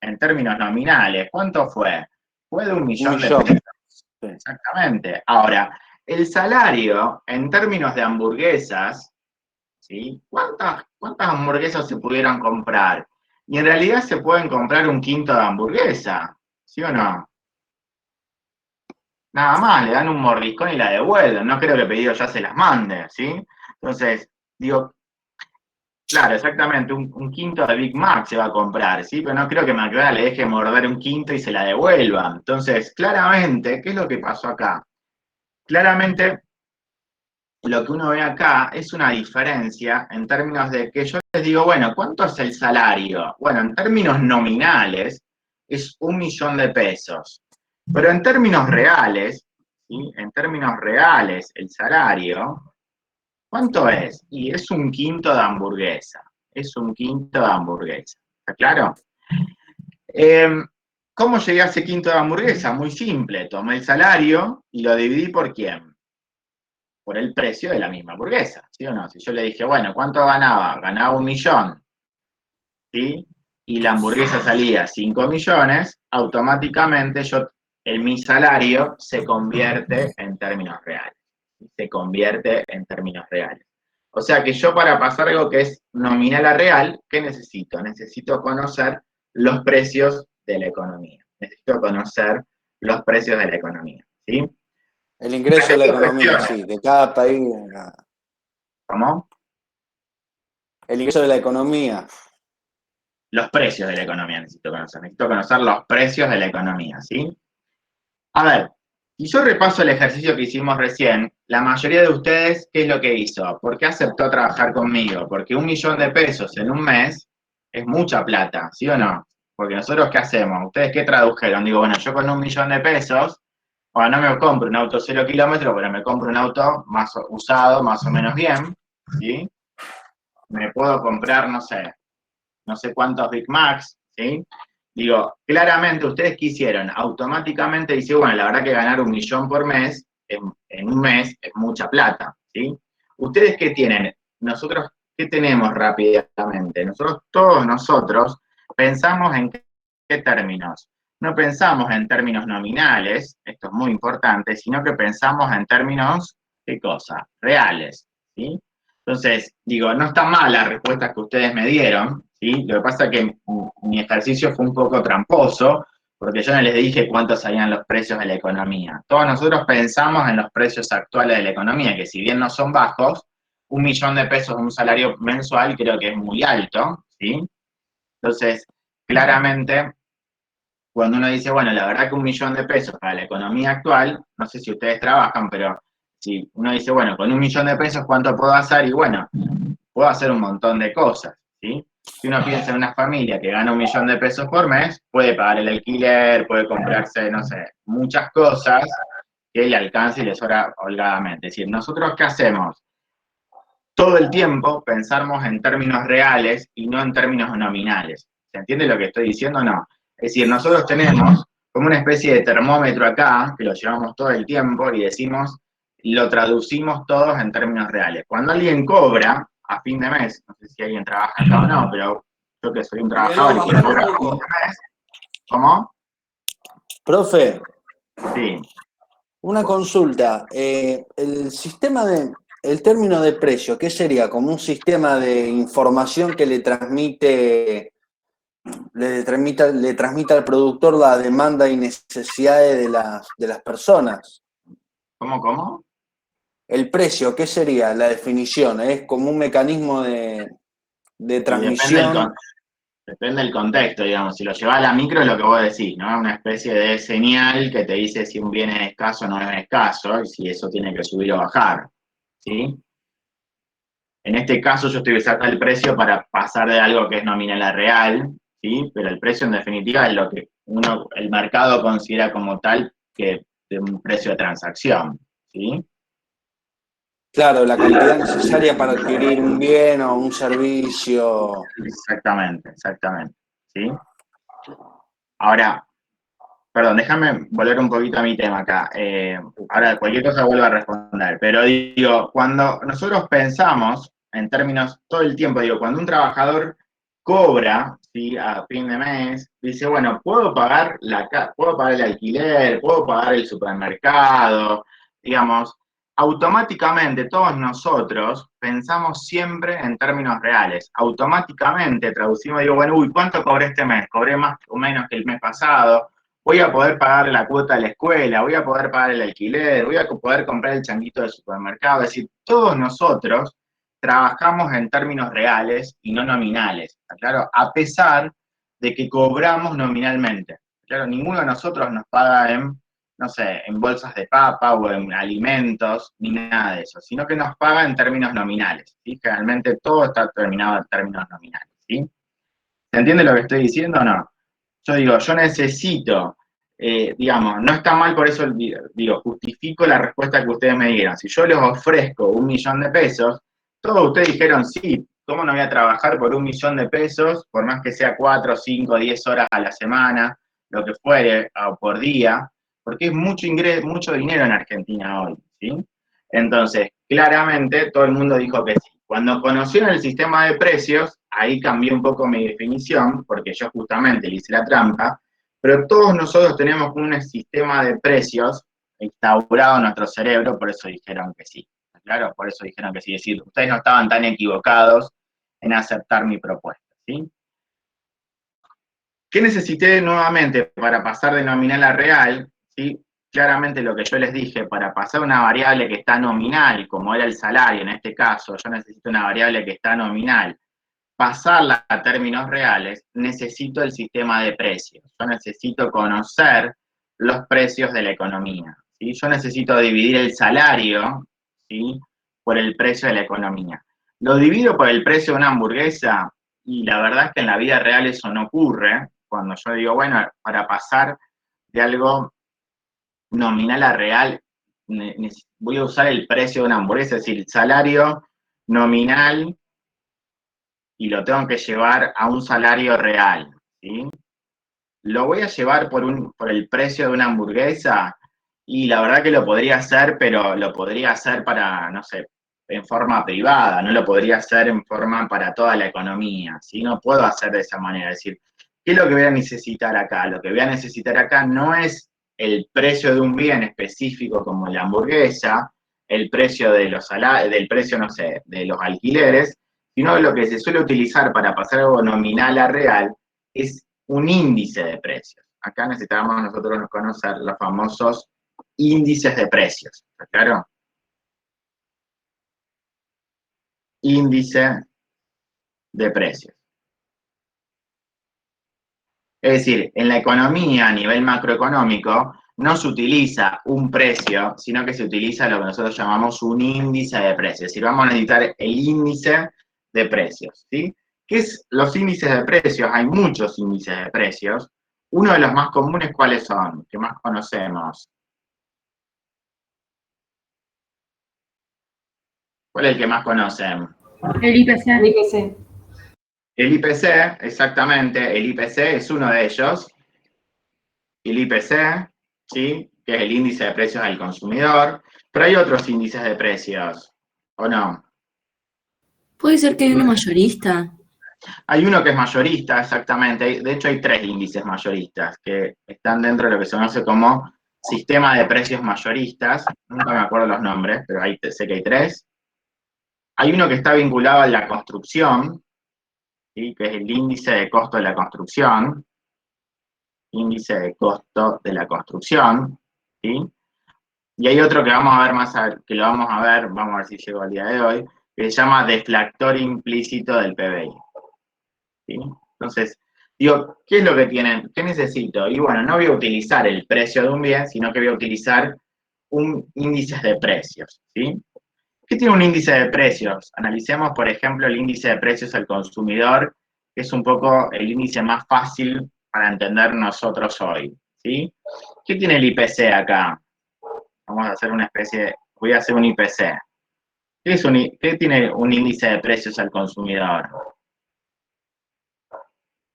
en términos nominales, ¿cuánto fue? Fue de 1.000.000 de pesos. Sí. Exactamente. Ahora, el salario, en términos de hamburguesas, ¿sí? ¿Cuántas hamburguesas se pudieron comprar? Y en realidad se pueden comprar un quinto de hamburguesa, ¿sí o no? Nada más, le dan un mordiscón y la devuelven. No creo que el pedido ya se las mande, ¿sí? Entonces, digo, claro, exactamente, un quinto de Big Mac se va a comprar, ¿sí? Pero no creo que McDonald's le deje morder un quinto y se la devuelva. Entonces, claramente, ¿qué es lo que pasó acá? Claramente, lo que uno ve acá es una diferencia en términos de que yo les digo, bueno, ¿cuánto es el salario? Bueno, en términos nominales es 1.000.000 de pesos. Pero en términos reales, ¿sí? En términos reales, el salario, ¿cuánto es? Y es un quinto de hamburguesa. Es un quinto de hamburguesa. ¿Está claro? ¿Cómo llegué a ese quinto de hamburguesa? Muy simple. Tomé el salario y lo dividí por quién. Por el precio de la misma hamburguesa. ¿Sí o no? Si yo le dije, bueno, ¿cuánto ganaba? Ganaba 1.000.000. ¿Sí? Y la hamburguesa salía 5 millones, automáticamente mi salario se convierte en términos reales. Se convierte en términos reales. O sea que yo para pasar algo que es nominal a real, ¿qué necesito? Necesito conocer los precios de la economía. Necesito conocer los precios de la economía. ¿Sí? El ingreso de la economía, Cuestiones. sí, de cada país. ¿Cómo? El ingreso de la economía. Los precios de la economía necesito conocer. Necesito conocer los precios de la economía, ¿sí? A ver, si yo repaso el ejercicio que hicimos recién, la mayoría de ustedes, ¿qué es lo que hizo? ¿Por qué aceptó trabajar conmigo? Porque 1.000.000 de pesos en un mes es mucha plata, ¿sí o no? Porque nosotros, ¿qué hacemos? ¿Ustedes qué tradujeron? Digo, bueno, yo con 1.000.000 de pesos, bueno, no me compro un auto 0 kilómetros, pero me compro un auto más usado, más o menos bien, ¿sí? Me puedo comprar, no sé cuántos Big Macs, ¿sí? Digo, claramente ustedes qué hicieron, automáticamente dice, bueno, la verdad que ganar 1.000.000 por mes, en un mes, es mucha plata, ¿sí? ¿Ustedes qué tienen? Nosotros, ¿qué tenemos rápidamente? Todos nosotros, pensamos en qué términos. No pensamos en términos nominales, esto es muy importante, sino que pensamos en términos, ¿qué cosa? Reales, ¿sí? Entonces, digo, no está mal las respuestas que ustedes me dieron, ¿sí? Lo que pasa es que mi ejercicio fue un poco tramposo, porque yo no les dije cuántos salían los precios de la economía. Todos nosotros pensamos en los precios actuales de la economía, que si bien no son bajos, 1.000.000 de pesos un salario mensual creo que es muy alto, ¿sí? Entonces, claramente, cuando uno dice, bueno, la verdad que 1.000.000 de pesos para la economía actual, no sé si ustedes trabajan, pero si uno dice, bueno, con 1.000.000 de pesos, ¿cuánto puedo hacer? Y bueno, puedo hacer un montón de cosas, ¿sí? Si uno piensa en una familia que gana 1.000.000 de pesos por mes, puede pagar el alquiler, puede comprarse, no sé, muchas cosas que le alcance y le sobra holgadamente. Es decir, ¿nosotros qué hacemos? Todo el tiempo pensamos en términos reales y no en términos nominales. ¿Se entiende lo que estoy diciendo o no? Es decir, nosotros tenemos como una especie de termómetro acá, que lo llevamos todo el tiempo y decimos, lo traducimos todos en términos reales. Cuando alguien cobra a fin de mes, no sé si alguien trabaja acá o no, pero yo que soy un trabajador y que cobra a fin de mes, ¿cómo? Profe, Sí. una consulta. El término de precio, ¿qué sería? ¿Como un sistema de información que le transmite al productor la demanda y necesidades de las personas? ¿Cómo? El precio, ¿qué sería? La definición, ¿es como un mecanismo de Y transmisión? depende del contexto, digamos. Si lo llevas a la micro es lo que vos decís, ¿no? Una especie de señal que te dice si un bien es escaso o no es escaso y si eso tiene que subir o bajar, ¿sí? En este caso yo estoy usando el precio para pasar de algo que es nominal a real, ¿sí? Pero el precio en definitiva es lo que el mercado considera como tal que de un precio de transacción, ¿sí? Claro, la cantidad necesaria para adquirir un bien o un servicio. Exactamente, ¿sí? Ahora, perdón, déjame volver un poquito a mi tema acá. Ahora, cualquier cosa vuelvo a responder, pero digo, cuando nosotros pensamos en términos todo el tiempo, digo, cuando un trabajador cobra, ¿sí? A fin de mes, dice, bueno, puedo pagar el alquiler, puedo pagar el supermercado, digamos, automáticamente todos nosotros pensamos siempre en términos reales. Automáticamente traducimos, digo, bueno, uy, ¿cuánto cobré este mes? Cobré más o menos que el mes pasado. Voy a poder pagar la cuota de la escuela, voy a poder pagar el alquiler, voy a poder comprar el changuito del supermercado. Es decir, todos nosotros trabajamos en términos reales y no nominales, claro, a pesar de que cobramos nominalmente. Claro, ninguno de nosotros nos paga en, no sé, en bolsas de papa o en alimentos, ni nada de eso, sino que nos paga en términos nominales, ¿sí? Generalmente todo está terminado en términos nominales, ¿sí? ¿Se entiende lo que estoy diciendo o no? Yo digo, yo necesito, digamos, no está mal, por eso digo, justifico la respuesta que ustedes me dieron. Si yo les ofrezco 1.000.000 de pesos, todos ustedes dijeron, sí, ¿cómo no voy a trabajar por 1.000.000 de pesos, por más que sea 4, 5, 10 horas a la semana, lo que fuere, o por día? Porque es mucho ingreso, mucho dinero en Argentina hoy, ¿sí? Entonces, claramente todo el mundo dijo que sí. Cuando conocieron el sistema de precios, ahí cambié un poco mi definición, porque yo justamente le hice la trampa, pero todos nosotros tenemos un sistema de precios instaurado en nuestro cerebro, por eso dijeron que sí. Claro, por eso dijeron que sí. Es decir, ustedes no estaban tan equivocados en aceptar mi propuesta, ¿sí? ¿Qué necesité nuevamente para pasar de nominal a real? ¿Sí? Claramente lo que yo les dije, para pasar una variable que está nominal, como era el salario en este caso, yo necesito una variable que está nominal, pasarla a términos reales, necesito el sistema de precios. Yo necesito conocer los precios de la economía, ¿sí? Yo necesito dividir el salario, ¿sí?, por el precio de la economía. Lo divido por el precio de una hamburguesa, y la verdad es que en la vida real eso no ocurre. Cuando yo digo, bueno, para pasar de algo nominal a real, voy a usar el precio de una hamburguesa, es decir, el salario nominal, y lo tengo que llevar a un salario real, ¿sí? Lo voy a llevar por el precio de una hamburguesa, y la verdad que lo podría hacer, pero lo podría hacer para, no sé, en forma privada, no lo podría hacer en forma para toda la economía, ¿sí? No puedo hacer de esa manera, es decir, ¿qué es lo que voy a necesitar acá? Lo que voy a necesitar acá no es el precio de un bien específico como la hamburguesa, el precio de del precio, no sé, de los alquileres, sino lo que se suele utilizar para pasar algo nominal a real es un índice de precios. Acá necesitamos nosotros conocer los famosos índices de precios, ¿está claro? Índice de precios. Es decir, en la economía a nivel macroeconómico no se utiliza un precio, sino que se utiliza lo que nosotros llamamos un índice de precios. Es decir, vamos a necesitar el índice de precios, ¿sí? ¿Qué es los índices de precios? Hay muchos índices de precios. Uno de los más comunes, ¿cuáles son? ¿Qué más conocemos? ¿Cuál es el que más conocen? El IPC. El IPC. El IPC, exactamente, el IPC es uno de ellos. El IPC, ¿sí?, que es el índice de precios al consumidor, pero hay otros índices de precios, ¿o no? ¿Puede ser que hay uno mayorista? Hay uno que es mayorista, exactamente. De hecho, hay 3 índices mayoristas que están dentro de lo que se conoce como sistema de precios mayoristas. Nunca me acuerdo los nombres, pero sé que hay 3. Hay uno que está vinculado a la construcción, ¿sí?, que es el índice de costo de la construcción. Índice de costo de la construcción, ¿sí? Y hay otro que vamos a ver más, que lo vamos a ver si llegó al día de hoy, que se llama deflactor implícito del PBI, ¿sí? Entonces, digo, ¿qué es lo que tienen? ¿Qué necesito? Y bueno, no voy a utilizar el precio de un bien, sino que voy a utilizar un índice de precios, ¿sí? ¿Qué tiene un índice de precios? Analicemos, por ejemplo, el índice de precios al consumidor, que es un poco el índice más fácil para entender nosotros hoy, ¿sí? ¿Qué tiene el IPC acá? Vamos a hacer una especie de, voy a hacer un IPC. ¿Qué tiene un índice de precios al consumidor?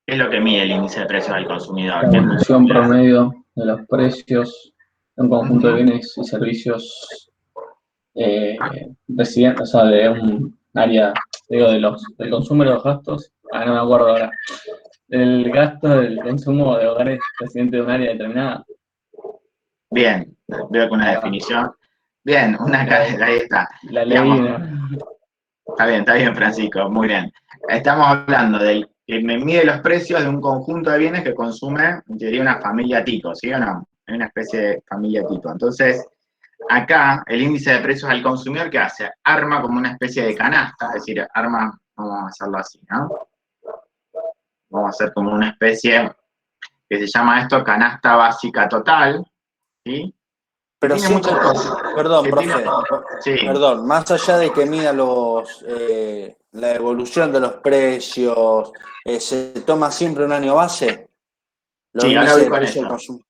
¿Qué es lo que mide el índice de precios al consumidor? La evolución promedio de los precios de un conjunto de bienes y servicios o sea, de un área, digo, del consumo de los gastos, no me acuerdo ahora, el gasto del consumo de hogares residentes de un área determinada. Bien, veo que una definición Bien, ahí está. La leí. Digamos, está bien, Francisco, muy bien. Estamos hablando del que me mide los precios de un conjunto de bienes que consume, en teoría, una familia tipo, ¿sí o no? Hay una especie de familia tipo. Entonces, acá, el índice de precios al consumidor, ¿qué hace? Arma como una especie de canasta, es decir, arma, vamos a hacerlo así, ¿no? Vamos a hacer como una especie que se llama esto canasta básica total, ¿sí? Pero Tiene siempre, muchas cosas. perdón, Que profe, sí. perdón, más allá de que mida la evolución de los precios, ¿se toma siempre un año base? Los Sí, ahora índices voy de con precio del eso. consumo.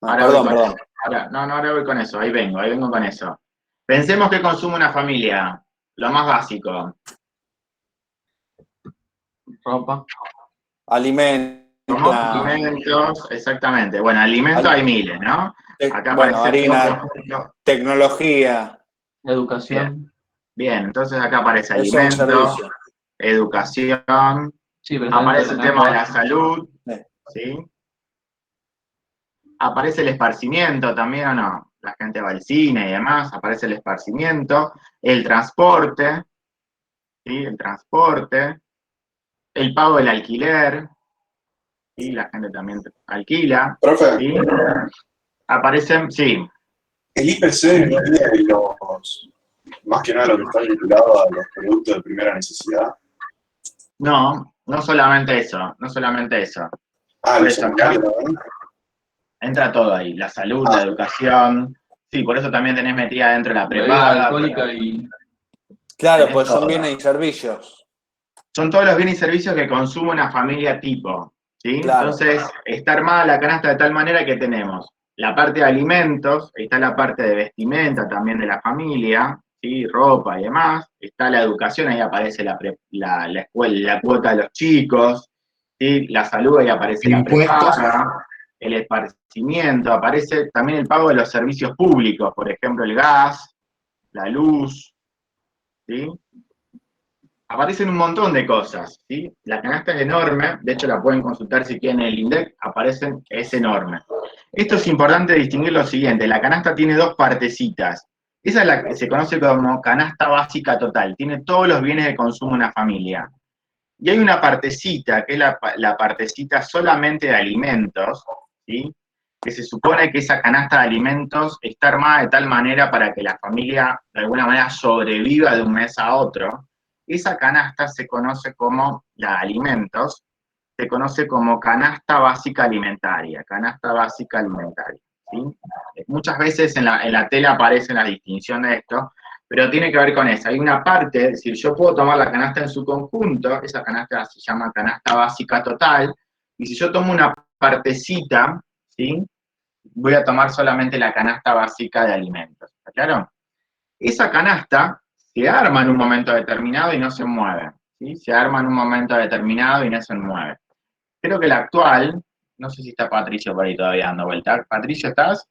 Ahora voy Perdón, con perdón. eso. Ahora voy con eso. Ahí vengo con eso. Pensemos que consume una familia. Lo más básico. Ropa. Alimentos. ¿Cómo? Alimentos, exactamente. Bueno, alimentos hay miles, ¿no? Acá Bueno, aparece harina, todo. tecnología. Educación. Bien, entonces acá aparece Eso es un alimentos, servicio. educación, Sí, pero está aparece dentro el de la tema de la canasta salud, Sí. ¿sí? Aparece el esparcimiento también, ¿o no? La gente va al cine y demás, aparece el esparcimiento, el transporte, ¿sí? El transporte, el pago del alquiler, ¿sí? La gente también alquila, Profe, ¿sí? Aparecen, sí, el IPC no tiene más que nada lo que está vinculado a los productos de primera necesidad. no solamente eso, no solamente eso. Ah, Por los eso, alimentos, ¿no? entra todo ahí, la salud, la educación, sí, por eso también tenés metida dentro la bebida prepaga. alcohólica y... Claro, Tenés pues son todo. bienes y servicios. Son todos los bienes y servicios que consume una familia tipo, ¿sí? Claro. Entonces, está armada la canasta de tal manera que tenemos la parte de alimentos, está la parte de vestimenta también de la familia, ¿sí? Ropa y demás, está la educación, ahí aparece la escuela, la cuota de los chicos, ¿sí? La salud, ahí aparece la Impuestos. prepaga, el esparcimiento, aparece también el pago de los servicios públicos, por ejemplo, el gas, la luz, ¿sí? Aparecen un montón de cosas, ¿sí? La canasta es enorme, de hecho la pueden consultar si quieren en el INDEC, es enorme. Esto es importante distinguir lo siguiente, la canasta tiene dos partecitas. Esa es la que se conoce como canasta básica total, tiene todos los bienes de consumo de una familia. Y hay una partecita, que es la partecita solamente de alimentos, ¿sí? Que se supone que esa canasta de alimentos está armada de tal manera para que la familia de alguna manera sobreviva de un mes a otro. Esa canasta se conoce como, la de alimentos, se conoce como canasta básica alimentaria, ¿sí? Muchas veces en la tela aparece la distinción de esto, pero tiene que ver con eso. Hay una parte, es decir, yo puedo tomar la canasta en su conjunto, esa canasta se llama canasta básica total, y si yo tomo una partecita, ¿sí? Voy a tomar solamente la canasta básica de alimentos, ¿está claro? Esa canasta se arma en un momento determinado y no se mueve, ¿sí? Se arma en un momento determinado y no se mueve. Creo que la actual, no sé si está Patricio por ahí todavía dando vuelta. ¿Patricio estás?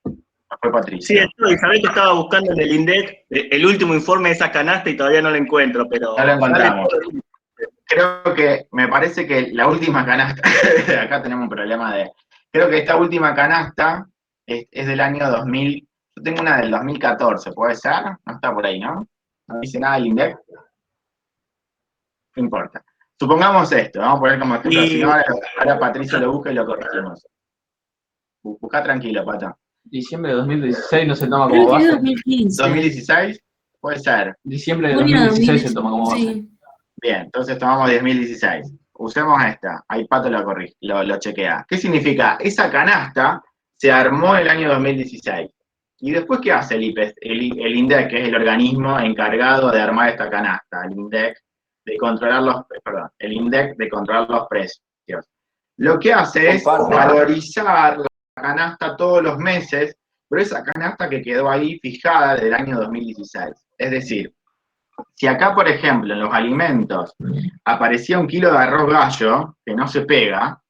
¿No fue Patricio? Sí, estoy. Sabés que estaba buscando en el INDEC el último informe de esa canasta y todavía no lo encuentro, pero... No lo encontramos. Creo que, me parece que la última canasta, acá tenemos un problema creo que esta última canasta es del año 2000, yo tengo una del 2014, ¿puede ser? No está por ahí, ¿no? No dice nada el INDEC. No importa. Supongamos esto, vamos a poner como ejemplo, si no, ahora Patricio lo busca y lo corregimos. Busca tranquilo, Pata. Diciembre de 2016 no se toma Creo como que es base. 2015. ¿2016? Puede ser. Diciembre de Junio 2016 se toma como base. Sí. Bien, entonces tomamos 2016. Usemos esta. Ahí Pato lo chequea. ¿Qué significa? Esa canasta se armó en el año 2016. ¿Y después qué hace el INDEC, que es el organismo encargado de armar esta canasta? El INDEC de controlar los precios. Lo que hace es valorizar la canasta todos los meses, pero esa canasta que quedó ahí fijada desde el año 2016. Es decir, si acá, por ejemplo, en los alimentos aparecía 1 kilo de arroz gallo, que no se pega,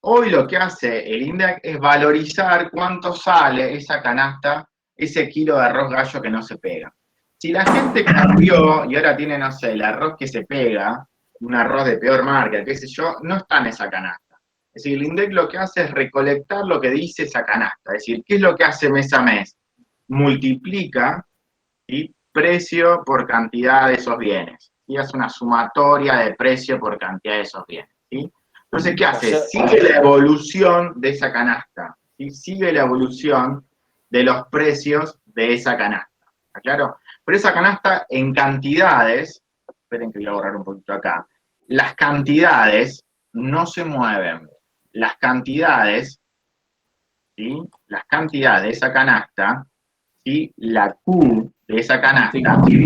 hoy lo que hace el INDEC es valorizar cuánto sale esa canasta, ese kilo de arroz gallo que no se pega. Si la gente cambió y ahora tiene, no sé, el arroz que se pega, un arroz de peor marca, qué sé yo, no está en esa canasta. Es decir, el INDEC lo que hace es recolectar lo que dice esa canasta. Es decir, ¿qué es lo que hace mes a mes? Multiplica, ¿sí?, precio por cantidad de esos bienes. Y hace una sumatoria de precio por cantidad de esos bienes. ¿Sí? Entonces, ¿qué hace? Sigue la evolución de esa canasta. ¿Sí? Sigue la evolución de los precios de esa canasta. ¿Está claro? Pero esa canasta en cantidades, esperen que voy a borrar un poquito acá, las cantidades no se mueven. Las cantidades, ¿sí?, las cantidades de esa canasta, ¿sí?, la Q de esa canasta,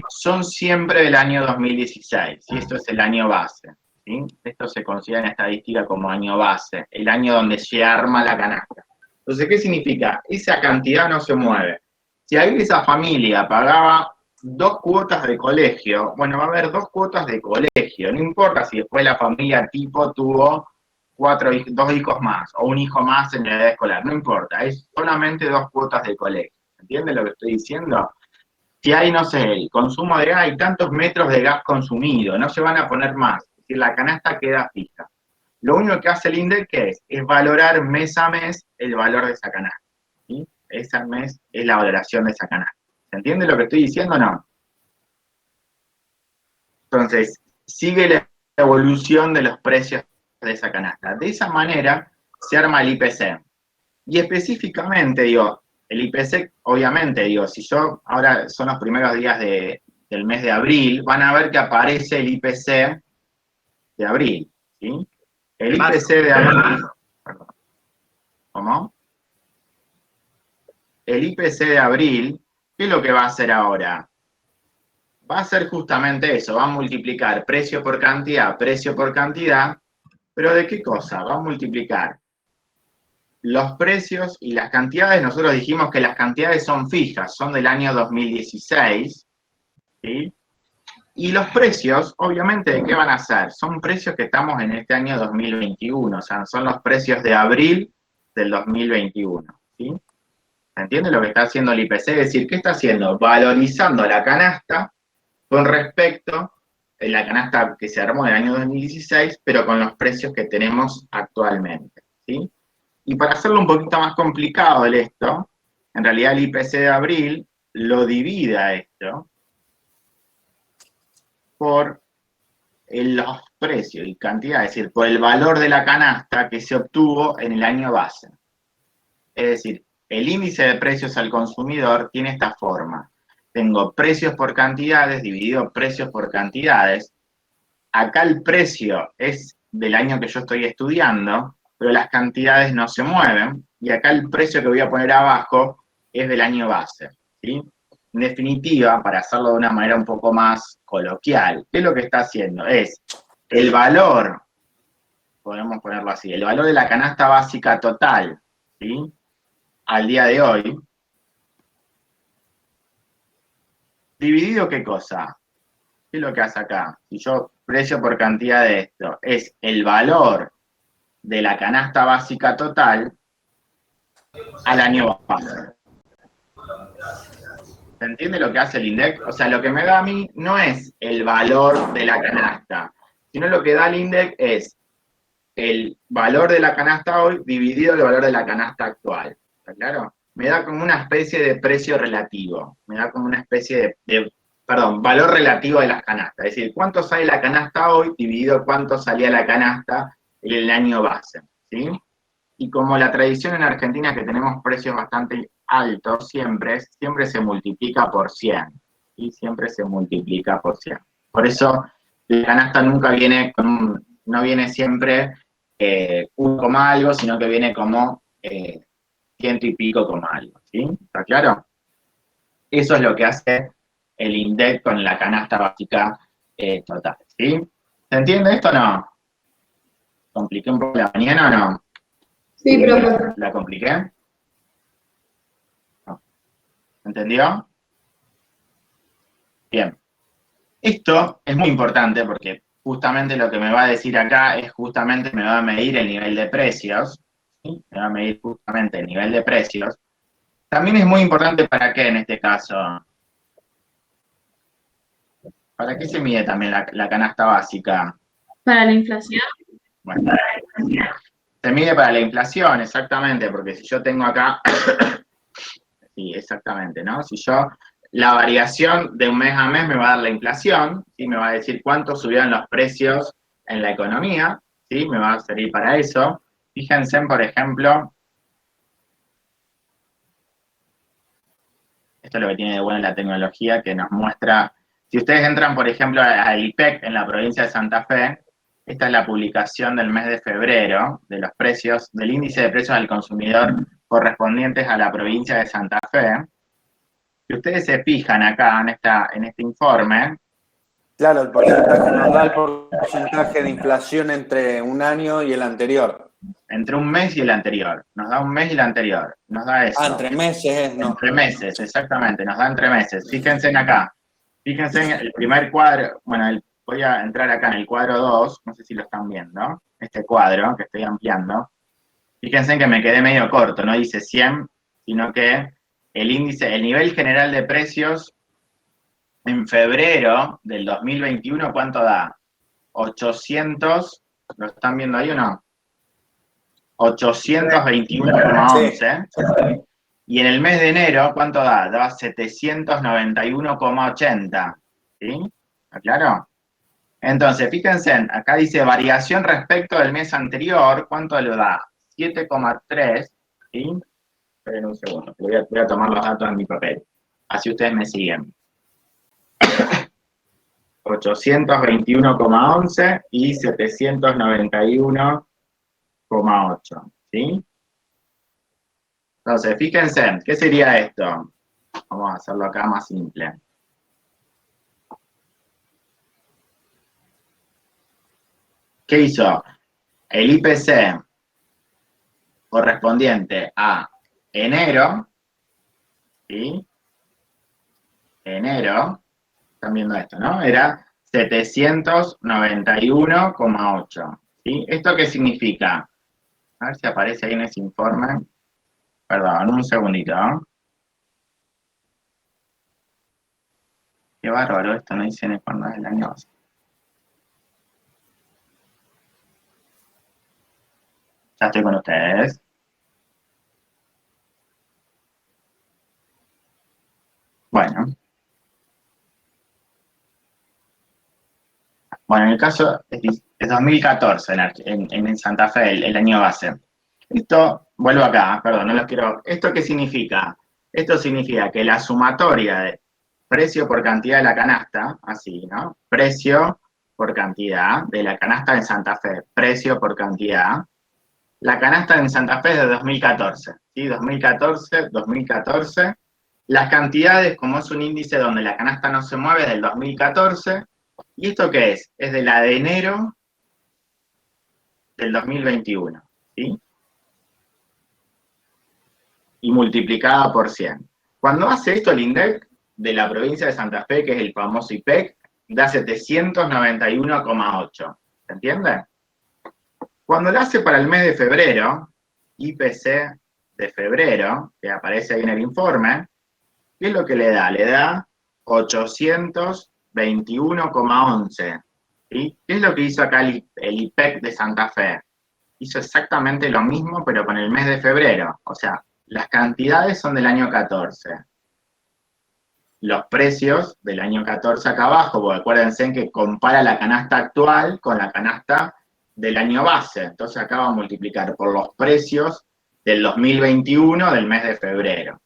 son siempre del año 2016, y esto es el año base. ¿Sí? Esto se considera en estadística como año base, el año donde se arma la canasta. Entonces, ¿qué significa? Esa cantidad no se mueve. Si ahí esa familia pagaba 2 cuotas de colegio, bueno, va a haber 2 cuotas de colegio, no importa si después la familia tipo tuvo 2 hijos más, o un hijo más en la edad escolar, no importa, es solamente 2 cuotas de colegio. ¿Entiendes lo que estoy diciendo? Si hay, no sé, el consumo de gas, hay tantos metros de gas consumido, no se van a poner más, es decir, la canasta queda fija. Lo único que hace el INDEC, ¿qué es? Es valorar mes a mes el valor de esa canasta. ¿Sí? Ese mes es la valoración de esa canasta. ¿Se entiende lo que estoy diciendo o no? Entonces, sigue la evolución de los precios de esa canasta. De esa manera se arma el IPC. Y específicamente, digo, el IPC, obviamente, digo, si yo, ahora son los primeros días del mes de abril, van a ver que aparece el IPC de abril, ¿sí? El IPC de abril, perdón, ¿cómo? El IPC de abril, ¿qué es lo que va a hacer ahora? Va a hacer justamente eso, va a multiplicar precio por cantidad, pero ¿de qué cosa? Va a multiplicar los precios y las cantidades. Nosotros dijimos que las cantidades son fijas, son del año 2016, ¿sí? Y los precios, obviamente, ¿de qué van a ser? Son precios que estamos en este año 2021, o sea, son los precios de abril del 2021, ¿sí? ¿Se entiende lo que está haciendo el IPC? Es decir, ¿qué está haciendo? Valorizando la canasta con respecto a la canasta que se armó en el año 2016, pero con los precios que tenemos actualmente, ¿sí? Y para hacerlo un poquito más complicado esto, en realidad el IPC de abril lo divide a esto por los precios y cantidad, es decir, por el valor de la canasta que se obtuvo en el año base. Es decir, el índice de precios al consumidor tiene esta forma. Tengo precios por cantidades dividido precios por cantidades. Acá el precio es del año que yo estoy estudiando, pero las cantidades no se mueven, y acá el precio que voy a poner abajo es del año base, ¿sí? En definitiva, para hacerlo de una manera un poco más coloquial, ¿qué es lo que está haciendo? Es el valor, podemos ponerlo así, el valor de la canasta básica total, ¿sí?, al día de hoy, dividido ¿qué cosa? ¿Qué es lo que hace acá? Si yo precio por cantidad de esto, es el valor de la canasta básica total al año base. ¿Se entiende lo que hace el INDEC? O sea, lo que me da a mí no es el valor de la canasta, sino lo que da el INDEC es el valor de la canasta hoy dividido el valor de la canasta actual. ¿Está claro? Me da como una especie de precio relativo, me da como una especie de valor relativo de las canastas. Es decir, cuánto sale la canasta hoy dividido cuánto salía la canasta en el año base, ¿sí? Y como la tradición en Argentina es que tenemos precios bastante altos, siempre se multiplica por 100, y siempre se multiplica por 100. Por eso la canasta nunca viene no viene siempre 1, algo, sino que viene como 100 y pico, algo, ¿sí? ¿Está claro? Eso es lo que hace el INDEC con la canasta básica total, ¿sí? ¿Se entiende esto o no? ¿Compliqué un poco la mañana o no? Sí, profe. ¿La compliqué? No. ¿Entendió? Bien. Esto es muy importante porque justamente lo que me va a decir acá es justamente me va a medir el nivel de precios, ¿sí? Me va a medir justamente el nivel de precios. También es muy importante para qué en este caso. ¿Para qué se mide también la canasta básica? Para la inflación. Bueno, Se mide para la inflación, exactamente, porque si yo tengo acá, sí, exactamente, ¿no? Si yo, la variación de un mes a mes me va a dar la inflación, ¿sí? Me va a decir cuánto subieron los precios en la economía, ¿sí? Me va a servir para eso. Fíjense, por ejemplo, esto es lo que tiene de bueno la tecnología, que nos muestra, si ustedes entran, por ejemplo, al IPEC en la provincia de Santa Fe, esta es la publicación del mes de febrero de los precios, del índice de precios al consumidor correspondientes a la provincia de Santa Fe. Si ustedes se fijan acá en este informe, Claro, el porcentaje nos da el porcentaje de inflación entre un año y el anterior. entre un mes y el anterior, nos da un mes y el anterior, nos da eso. Entre meses, no. Entre meses, exactamente, nos da entre meses. Fíjense en acá, fíjense en el primer cuadro, bueno, voy a entrar acá en el cuadro 2, no sé si lo están viendo, este cuadro que estoy ampliando. Fíjense en que me quedé medio corto, no dice 100, sino que el índice, el nivel general de precios en febrero del 2021, ¿cuánto da? 800, ¿lo están viendo ahí o no? 821,11. Sí. Y en el mes de enero, ¿cuánto da? Da 791,80. ¿Sí? ¿Está claro? Entonces, fíjense, acá dice variación respecto del mes anterior, ¿cuánto le da? 7,3. ¿Sí? Esperen un segundo, voy a tomar los datos en mi papel. Así ustedes me siguen. 821,11 y 791,8. ¿Sí? Entonces, fíjense, ¿qué sería esto? Vamos a hacerlo acá más simple. ¿Qué hizo? El IPC correspondiente a enero, ¿sí? Enero, están viendo esto, ¿no? Era 791,8. ¿Sí? ¿Esto qué significa? A ver si aparece ahí en ese informe. Perdón, un segundito. Qué bárbaro, esto no dice en el informe del año. Ya estoy con ustedes. Bueno. Bueno, en el caso es 2014 en Santa Fe, el año base. Esto, vuelvo acá, perdón, no los quiero. ¿Esto qué significa? Esto significa que la sumatoria de precio por cantidad de la canasta, así, ¿no? Precio por cantidad de la canasta en Santa Fe, precio por cantidad. La canasta en Santa Fe es de 2014, ¿sí? 2014. Las cantidades, como es un índice donde la canasta no se mueve, es del 2014. ¿Y esto qué es? Es de la de enero del 2021, ¿sí? Y multiplicada por 100. Cuando hace esto el INDEC de la provincia de Santa Fe, que es el famoso IPEC, da 791,8. ¿Se entiende? Cuando lo hace para el mes de febrero, IPC de febrero, que aparece ahí en el informe, ¿qué es lo que le da? Le da 821,11. ¿Sí? ¿Qué es lo que hizo acá el IPEC de Santa Fe? Hizo exactamente lo mismo, pero con el mes de febrero. O sea, las cantidades son del año 14. Los precios del año 14 acá abajo, porque acuérdense que compara la canasta actual con la canasta del año base. Entonces acá va a multiplicar por los precios del 2021 del mes de febrero.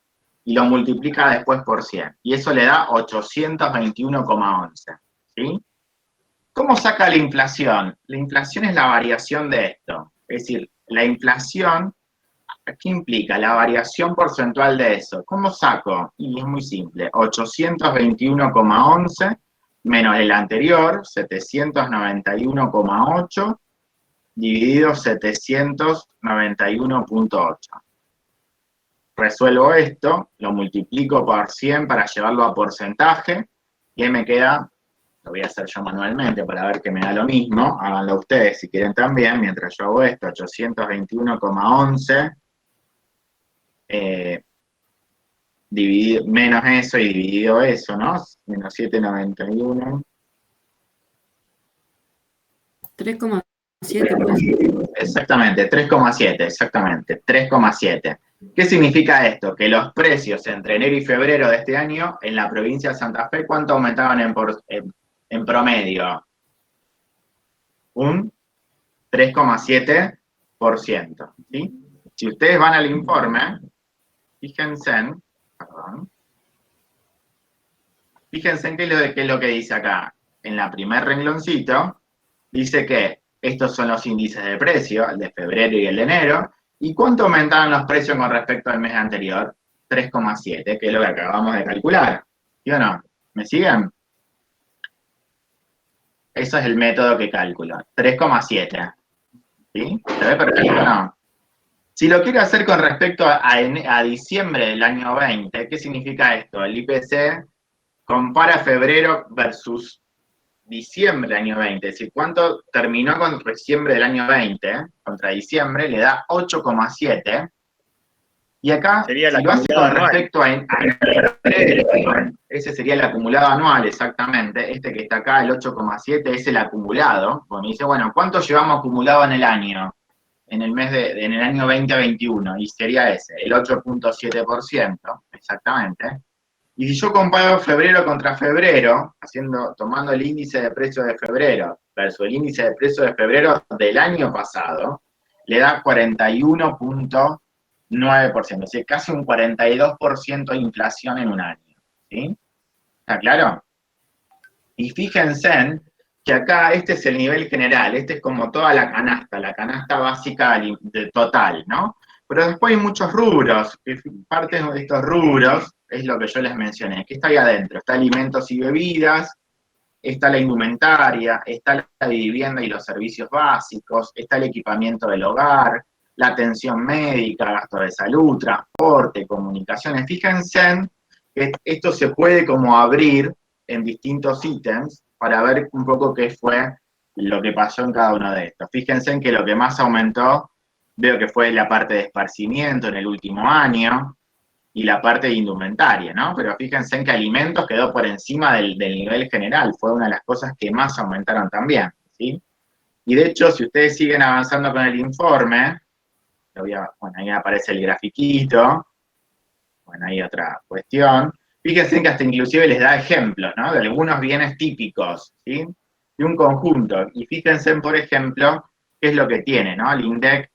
Y lo multiplica después por 100. Y eso le da 821,11. ¿Sí? ¿Cómo saca la inflación? La inflación es la variación de esto. Es decir, la inflación, ¿qué implica? La variación porcentual de eso. ¿Cómo saco? Y es muy simple. 821,11 menos el anterior, 791,8, dividido 791,8. Resuelvo esto, lo multiplico por 100 para llevarlo a porcentaje, y ahí me queda, lo voy a hacer yo manualmente para ver que me da lo mismo, háganlo ustedes si quieren también, mientras yo hago esto, 821,11, menos eso y dividido eso, ¿no? Menos 791. 3,2. 7, pues. Exactamente, 3,7, exactamente, 3,7. ¿Qué significa esto? Que los precios entre enero y febrero de este año en la provincia de Santa Fe, ¿cuánto aumentaban en promedio? Un 3,7%. ¿Sí? Si ustedes van al informe, fíjense qué es lo que dice acá. En la primer rengloncito, dice que estos son los índices de precio, el de febrero y el de enero. ¿Y cuánto aumentaban los precios con respecto al mes anterior? 3,7, que es lo que acabamos de calcular. ¿Sí o no? ¿Me siguen? Eso es el método que calculo. 3,7. ¿Sí? ¿Se ve perfecto o no? Si lo quiero hacer con respecto a diciembre del año 20, ¿qué significa esto? El IPC compara febrero versus diciembre del año 20. Es decir, ¿cuánto terminó con diciembre del año 20? Contra diciembre le da 8,7. Y acá, Sería si el lo hace acumulado con anual. respecto a febrero, ese sería el acumulado anual, exactamente. Este que está acá, el 8,7, es el acumulado. Pues me dice, bueno, ¿cuánto llevamos acumulado en el año? En el año 2021, y sería ese, el 8,7%, exactamente. Y si yo comparo febrero contra febrero, tomando el índice de precio de febrero versus el índice de precio de febrero del año pasado, le da 41,9%, es decir, casi un 42% de inflación en un año. ¿Sí? ¿Está claro? Y fíjense que acá este es el nivel general, este es como toda la canasta básica total, ¿no? Pero después hay muchos rubros, que parte de estos rubros es lo que yo les mencioné, que está ahí adentro, está alimentos y bebidas, está la indumentaria, está la vivienda y los servicios básicos, está el equipamiento del hogar, la atención médica, gasto de salud, transporte, comunicaciones. Fíjense que esto se puede como abrir en distintos ítems para ver un poco qué fue lo que pasó en cada uno de estos. Fíjense en que lo que más aumentó, veo que fue la parte de esparcimiento en el último año y la parte de indumentaria, ¿no? Pero fíjense en que alimentos quedó por encima del nivel general, fue una de las cosas que más aumentaron también, ¿sí? Y de hecho, si ustedes siguen avanzando con el informe, bueno, ahí aparece el grafiquito, bueno, hay otra cuestión. Fíjense que hasta inclusive les da ejemplos, ¿no? De algunos bienes típicos, ¿sí? De un conjunto. Y fíjense, por ejemplo, qué es lo que tiene, ¿no? El INDEC,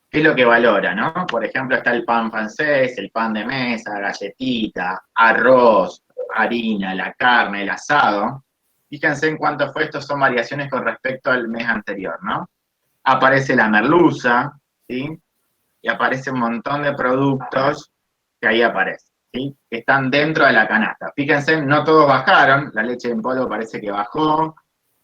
qué es lo que valora, ¿no? Por ejemplo, está el pan francés, el pan de mesa, galletita, arroz, harina, la carne, el asado. Fíjense en cuánto fue, estos son variaciones con respecto al mes anterior, ¿no? Aparece la merluza, ¿sí? Y aparece un montón de productos que ahí aparecen, ¿sí? Que están dentro de la canasta. Fíjense, no todos bajaron, la leche en polvo parece que bajó,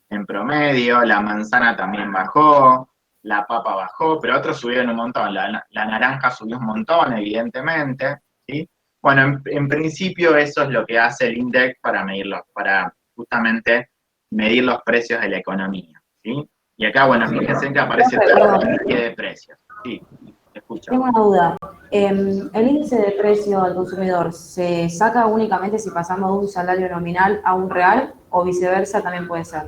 en promedio, la manzana también bajó, la papa bajó, pero otros subieron un montón, la naranja subió un montón, evidentemente, ¿sí? Bueno, en principio eso es lo que hace el INDEC para justamente medir los precios de la economía, ¿sí? Y acá, bueno, fíjense que aparece todo el índice de precios, ¿sí? Escucha. Tengo una duda. ¿El índice de precio al consumidor se saca únicamente si pasamos de un salario nominal a un real o viceversa también puede ser?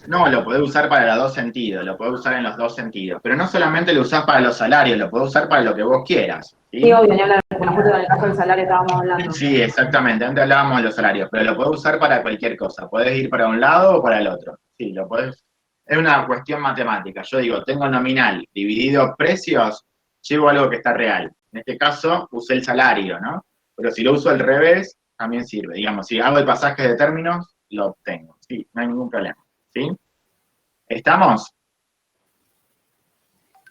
No, lo podés usar para los dos sentidos, lo podés usar en los dos sentidos. Pero no solamente lo usás para los salarios, lo podés usar para lo que vos quieras. ¿Sí? Sí, obvio, ni hablar, bueno, justo en el caso del salario estábamos hablando. Sí, exactamente, antes hablábamos de los salarios, pero lo podés usar para cualquier cosa. Podés ir para un lado o para el otro. Sí, lo podés. Es una cuestión matemática. Yo digo, tengo nominal dividido precios, llevo algo que está real. En este caso, usé el salario, ¿no? Pero si lo uso al revés, también sirve. Digamos, si hago el pasaje de términos, lo obtengo. Sí, no hay ningún problema. ¿Sí? ¿Estamos?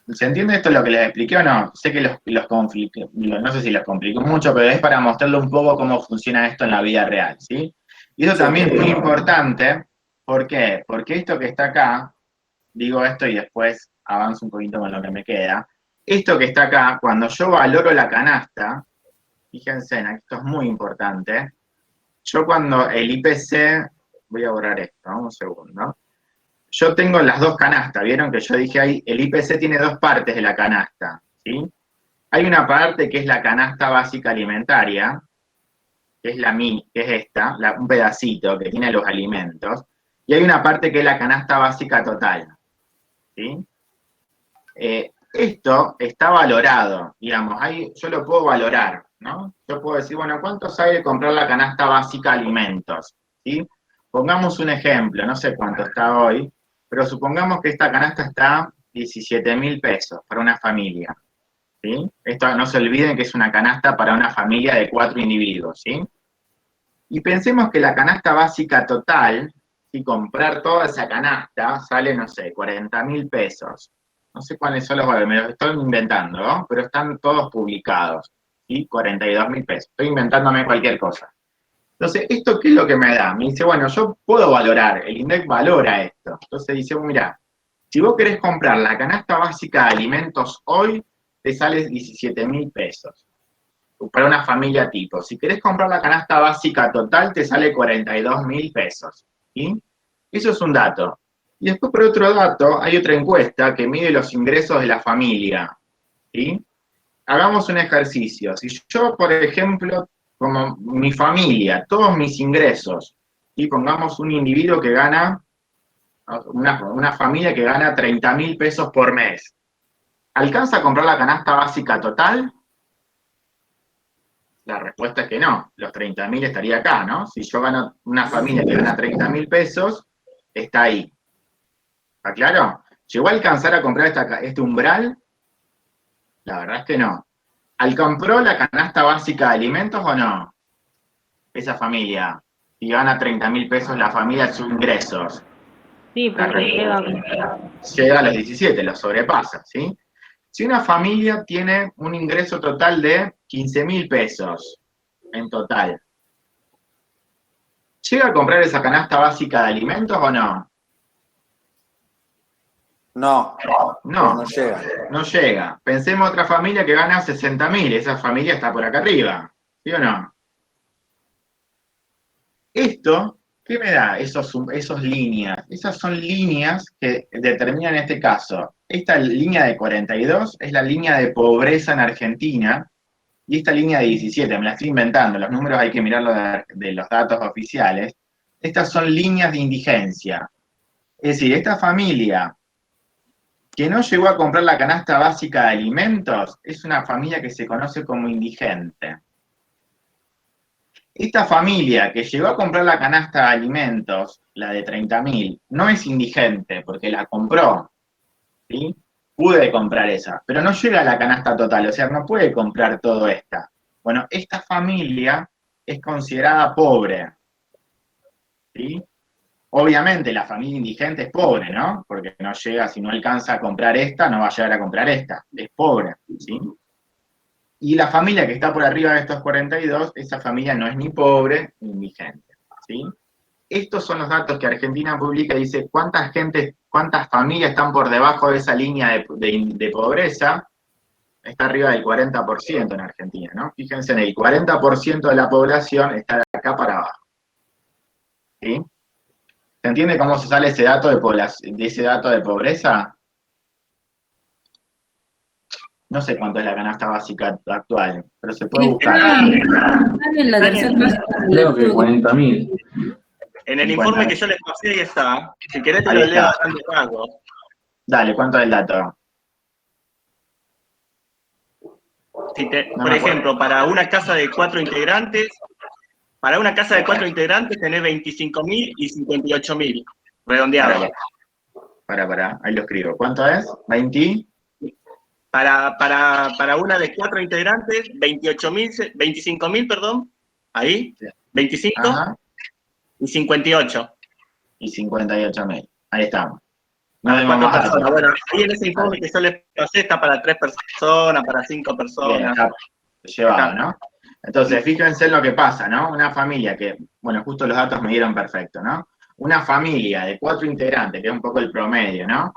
¿Se entiende esto lo que les expliqué o no? Sé que los compliqué, no sé si los complico mucho, pero es para mostrarle un poco cómo funciona esto en la vida real, ¿sí? Y eso también es muy importante, ¿por qué? Porque esto que está acá, digo esto y después avanzo un poquito con lo que me queda, esto que está acá, cuando yo valoro la canasta, fíjense, esto es muy importante, yo cuando el IPC, voy a borrar esto, un segundo, yo tengo las dos canastas, ¿vieron que yo dije ahí? El IPC tiene dos partes de la canasta, ¿sí? Hay una parte que es la canasta básica alimentaria, que es que es esta, un pedacito que tiene los alimentos, y hay una parte que es la canasta básica total, ¿sí? Esto está valorado, digamos, yo lo puedo valorar, ¿no? Yo puedo decir, bueno, ¿cuánto sale comprar la canasta básica de alimentos? ¿Sí? Pongamos un ejemplo, no sé cuánto está hoy, pero supongamos que esta canasta está 17.000 pesos para una familia, ¿sí? Esto no se olviden que es una canasta para una familia de 4 individuos, ¿sí? Y pensemos que la canasta básica total, si comprar toda esa canasta, sale, no sé, 40.000 pesos. No sé cuáles son los valores, me los estoy inventando, ¿no? Pero están todos publicados, ¿sí? 42.000 pesos. Estoy inventándome cualquier cosa. Entonces, ¿esto qué es lo que me da? Me dice, bueno, yo puedo valorar, el INDEC valora esto. Entonces dice, mira, si vos querés comprar la canasta básica de alimentos hoy, te sale 17.000 pesos. Para una familia tipo. Si querés comprar la canasta básica total, te sale 42.000 pesos. ¿Sí? Eso es un dato. Y después, por otro dato, hay otra encuesta que mide los ingresos de la familia. ¿Sí? Hagamos un ejercicio. Si yo, por ejemplo, como mi familia, todos mis ingresos, y pongamos un individuo que gana, una familia que gana 30.000 pesos por mes, ¿alcanza a comprar la canasta básica total? La respuesta es que no, los 30.000 estaría acá, ¿no? Si yo gano una familia que gana 30.000 pesos, está ahí. ¿Está claro? ¿Llegó a alcanzar a comprar este umbral? La verdad es que no. ¿Compró la canasta básica de alimentos o no? Esa familia. Si gana 30.000 pesos la familia, sus ingresos. Sí, porque Llega a los 17, los sobrepasa, ¿sí? Si una familia tiene un ingreso total de 15.000 pesos en total, ¿llega a comprar esa canasta básica de alimentos o no? No, No llega. No llega. Pensemos otra familia que gana 60.000, esa familia está por acá arriba, ¿sí o no? Esto, ¿qué me da? Esos líneas. Esas son líneas que determinan en este caso. Esta línea de 42 es la línea de pobreza en Argentina, y esta línea de 17, me la estoy inventando, los números hay que mirarlo de los datos oficiales. Estas son líneas de indigencia. Es decir, esta familia que no llegó a comprar la canasta básica de alimentos es una familia que se conoce como indigente. Esta familia que llegó a comprar la canasta de alimentos, la de 30.000, no es indigente porque la compró, ¿sí? Pude comprar esa, pero no llega a la canasta total, o sea, no puede comprar todo esta. Bueno, esta familia es considerada pobre, ¿sí? Obviamente la familia indigente es pobre, ¿no? Porque no llega, si no alcanza a comprar esta, no va a llegar a comprar esta, es pobre, ¿sí? Y la familia que está por arriba de estos 42, esa familia no es ni pobre ni indigente, ¿sí? Estos son los datos que Argentina publica y dice cuántas familias están por debajo de esa línea de pobreza. Está arriba del 40% en Argentina, ¿no? Fíjense, en el 40% de la población está de acá para abajo, ¿sí? ¿Se entiende cómo se sale ese dato de ese dato de pobreza? No sé cuánto es la canasta básica actual, pero se puede buscar. En la tercera página. Creo que 40.000. En el informe que yo les pasé ahí está. Si querés te lo leo a grandes rasgos. Dale, ¿cuánto es el dato? Por ejemplo, para una casa de 4 integrantes, tenés 25.000 y 58.000, redondeado. Para, ahí lo escribo. ¿Cuánto es? ¿20? Para una de 4 integrantes, 25.000, perdón, ahí, 25 Ajá. y 58. Y 58.000, ahí estamos. Para 4 personas. Bueno, ahí en ese informe que yo les pasé está para 3 personas, para 5 personas. Bien, está llevado, ¿no? Entonces, fíjense en lo que pasa, ¿no? Una familia que, bueno, justo los datos me dieron perfecto, ¿no? Una familia de 4 integrantes, que es un poco el promedio, ¿no?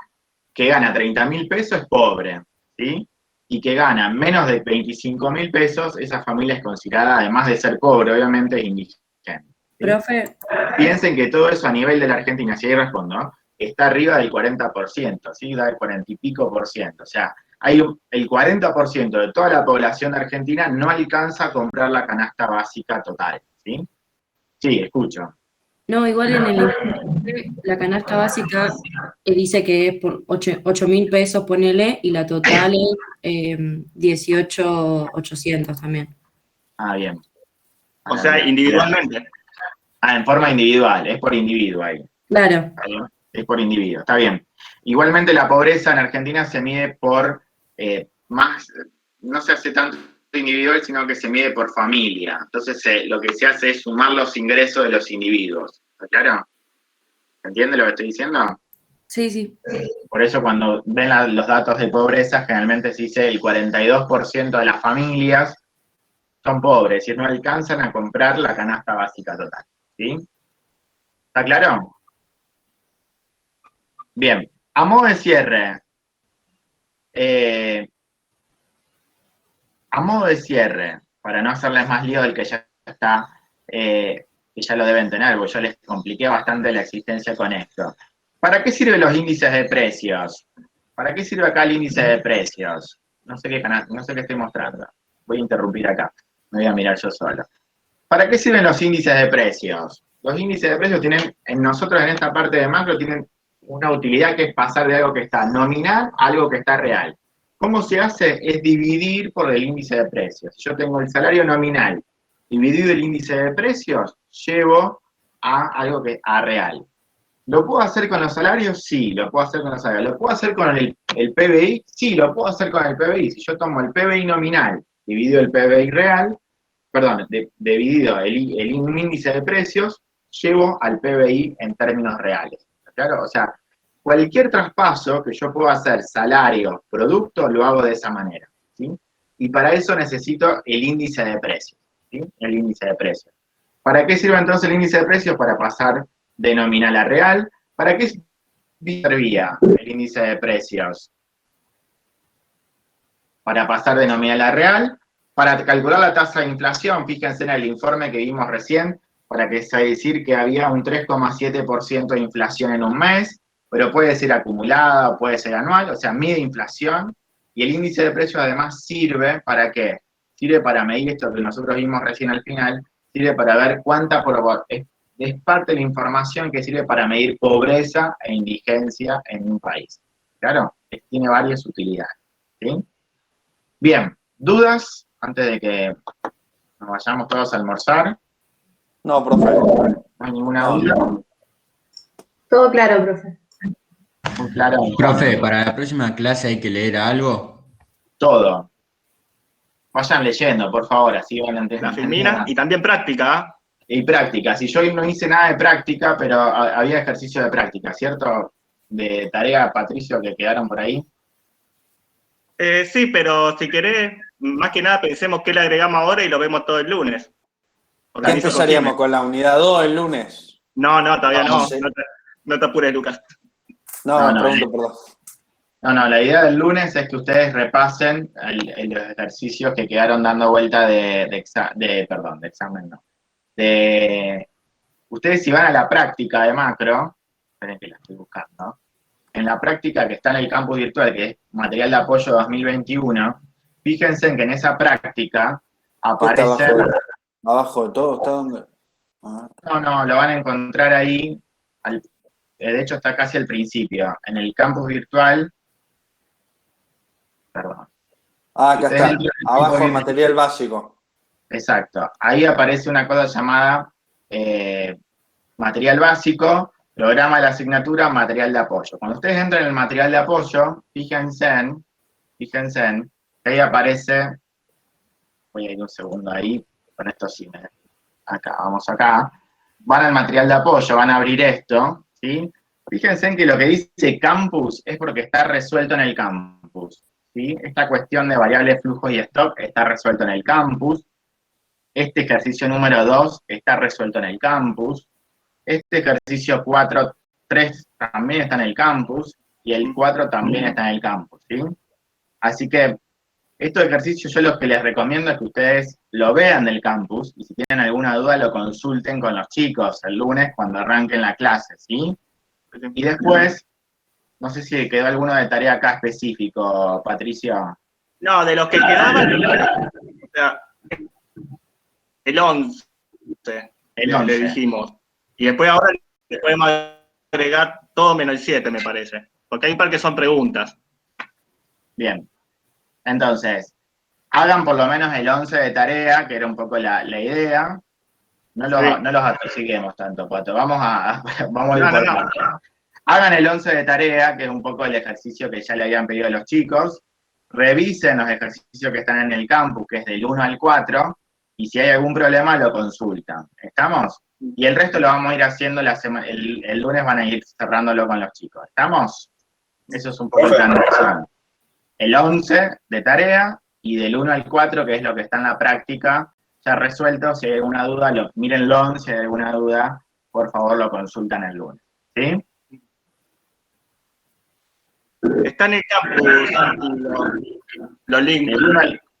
Que gana 30.000 pesos es pobre, ¿sí? Y que gana menos de 25.000 pesos, esa familia es considerada, además de ser pobre, obviamente, indigente. ¿Sí? Profe. Piensen que todo eso a nivel de la Argentina, si ahí respondo, ¿no? Está arriba del 40%, ¿sí? Da el 40 y pico por ciento. O sea, el 40% de toda la población de Argentina no alcanza a comprar la canasta básica total, ¿sí? Sí, escucho. No, igual en el informe, la canasta básica dice que es por 8.000 pesos, ponele, y la total es 18.800 también. Ah, bien. O sea, individualmente. Ah, en forma individual, es por individuo ahí. Claro. Es por individuo, está bien. Igualmente la pobreza en Argentina se mide por más, no se hace tanto individual, sino que se mide por familia. Entonces lo que se hace es sumar los ingresos de los individuos. ¿Está claro? ¿Se entiende lo que estoy diciendo? Sí, sí. Por eso cuando ven los datos de pobreza, generalmente se dice el 42% de las familias son pobres y no alcanzan a comprar la canasta básica total. ¿Sí? ¿Está claro? Bien. A modo de cierre, para no hacerles más lío del que ya está, que ya lo deben tener, porque yo les compliqué bastante la existencia con esto. ¿Para qué sirven los índices de precios? ¿Para qué sirve acá el índice de precios? No sé qué estoy mostrando. Voy a interrumpir acá. Me voy a mirar yo solo. ¿Para qué sirven los índices de precios? Los índices de precios tienen, nosotros en esta parte de macro, tienen una utilidad que es pasar de algo que está nominal a algo que está real. ¿Cómo se hace? Es dividir por el índice de precios. Si yo tengo el salario nominal dividido el índice de precios, llevo a algo a real. ¿Lo puedo hacer con los salarios? Sí, lo puedo hacer con los salarios. ¿Lo puedo hacer con el PBI? Sí, lo puedo hacer con el PBI. Si yo tomo el PBI nominal dividido el PBI real, perdón, dividido el índice de precios, llevo al PBI en términos reales. ¿Claro? O sea, cualquier traspaso que yo pueda hacer salario, producto, lo hago de esa manera. ¿Sí? Y para eso necesito el índice de precios. ¿Sí? El índice de precios. ¿Para qué sirve entonces el índice de precios? Para pasar de nominal a real. ¿Para qué servía el índice de precios? Para pasar de nominal a real. Para calcular la tasa de inflación, fíjense en el informe que vimos recién, para que se decir que había un 3,7% de inflación en un mes, pero puede ser acumulada o puede ser anual, o sea, mide inflación, y el índice de precios además sirve ¿para qué? Sirve para medir esto que nosotros vimos recién al final, sirve para ver es parte de la información que sirve para medir pobreza e indigencia en un país. ¿Claro? Tiene varias utilidades. ¿Sí? Bien, ¿dudas antes de que nos vayamos todos a almorzar? No, profe. ¿No hay ninguna duda? Todo claro, profe. Muy claro. Profe, para la próxima clase hay que leer algo. Todo. Vayan leyendo, por favor, así van a entender. La filmina y también práctica. Y práctica. Si yo no hice nada de práctica, pero había ejercicio de práctica, ¿cierto? De tarea, Patricio, que quedaron por ahí. Sí, pero si querés, más que nada pensemos qué le agregamos ahora y lo vemos todo el lunes. ¿Qué empezaríamos con la unidad 2 el lunes? No, todavía no. Sí. No te apures, Lucas. No, pregunto, perdón. No, la idea del lunes es que ustedes repasen los ejercicios que quedaron dando vuelta de examen, no. Ustedes si van a la práctica de macro, esperen que la estoy buscando, en la práctica que está en el campus virtual, que es material de apoyo 2021, fíjense en que en esa práctica aparece... Abajo de todo, ¿está donde? No, lo van a encontrar ahí, de hecho está casi al principio, en el campus virtual, perdón. Acá está, abajo el material básico. Exacto, ahí aparece una cosa llamada material básico, programa de la asignatura, material de apoyo. Cuando ustedes entran en el material de apoyo, fíjense en que ahí aparece, voy a ir un segundo ahí, con esto sí, vamos acá, van al material de apoyo, van a abrir esto, ¿sí? Fíjense en que lo que dice campus es porque está resuelto en el campus, ¿sí? Esta cuestión de variables, flujo y stock está resuelto en el campus. Este ejercicio número 2 está resuelto en el campus. Este ejercicio 3 también está en el campus. Y el 4 también está en el campus, ¿sí? Así que estos ejercicios yo lo que les recomiendo es que ustedes lo vean del campus y si tienen alguna duda lo consulten con los chicos el lunes cuando arranquen la clase, ¿sí? Y después, no sé si quedó alguno de tarea acá específico, Patricio. No, de los que quedaban, o sea, el 11. El 11. Le dijimos. Y después ahora le podemos agregar todo menos el 7, me parece. Porque hay un par que son preguntas. Bien. Entonces, hagan por lo menos el 11 de tarea, que era un poco la idea. No los atosiguemos tanto, Pato. Vamos a ir por partes. Hagan el 11 de tarea, que es un poco el ejercicio que ya le habían pedido a los chicos. Revisen los ejercicios que están en el campus, que es del 1 al 4, y si hay algún problema lo consultan. ¿Estamos? Y el resto lo vamos a ir haciendo el lunes, van a ir cerrándolo con los chicos. ¿Estamos? Eso es un poco el plan de acción. El 11 de tarea y del 1 al 4, que es lo que está en la práctica, ya resuelto. Si hay alguna duda, mírenlo. Si hay alguna duda, por favor lo consultan el lunes. ¿Sí? Está en el campus, los links.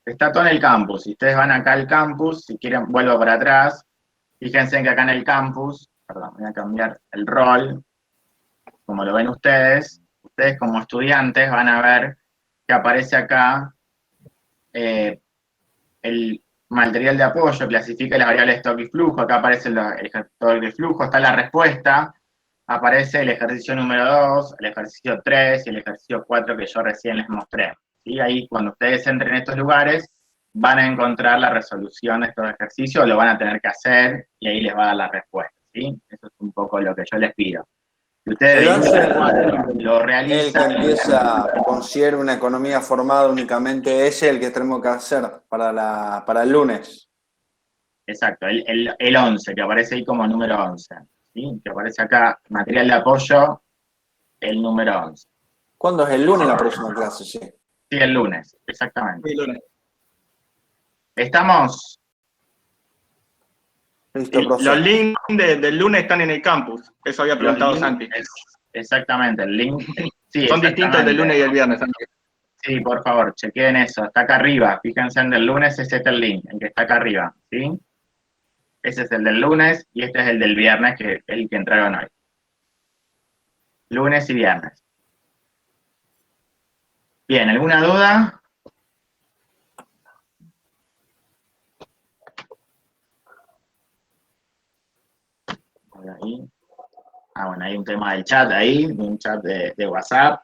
Está todo en el campus. Si ustedes van acá al campus, si quieren, vuelvo para atrás. Fíjense que acá en el campus, perdón, voy a cambiar el rol. Como lo ven ustedes como estudiantes van a ver que aparece acá el material de apoyo, clasifica las variables stock y flujo. Acá aparece el stock y flujo, está la respuesta. Aparece el ejercicio número 2, el ejercicio 3 y el ejercicio 4 que yo recién les mostré. ¿Sí? Ahí, cuando ustedes entren en estos lugares, van a encontrar la resolución de estos ejercicios, lo van a tener que hacer y ahí les va a dar la respuesta. ¿Sí? Eso es un poco lo que yo les pido. Si ustedes lo realizan... El que empieza, considera una economía formada únicamente, ese es el que tenemos que hacer para el lunes. Exacto, el 11, que aparece ahí como número 11. ¿Sí? Que aparece acá, material de apoyo, el número 11. ¿Cuándo es el lunes la próxima clase? Sí, el lunes, exactamente. Sí, el lunes. ¿Estamos? Listo, profe. Los links del lunes están en el campus. Eso había preguntado Santi. Exactamente, el link. Sí, son distintos el del lunes y el viernes, Santi. Sí, por favor, chequeen eso. Está acá arriba. Fíjense en el lunes, ese es el link, el que está acá arriba. ¿Sí? Ese es el del lunes y este es el del viernes, que es el que entraron hoy. Lunes y viernes. Bien, ¿alguna duda? Ahí. Bueno, hay un tema del chat ahí, un chat de WhatsApp.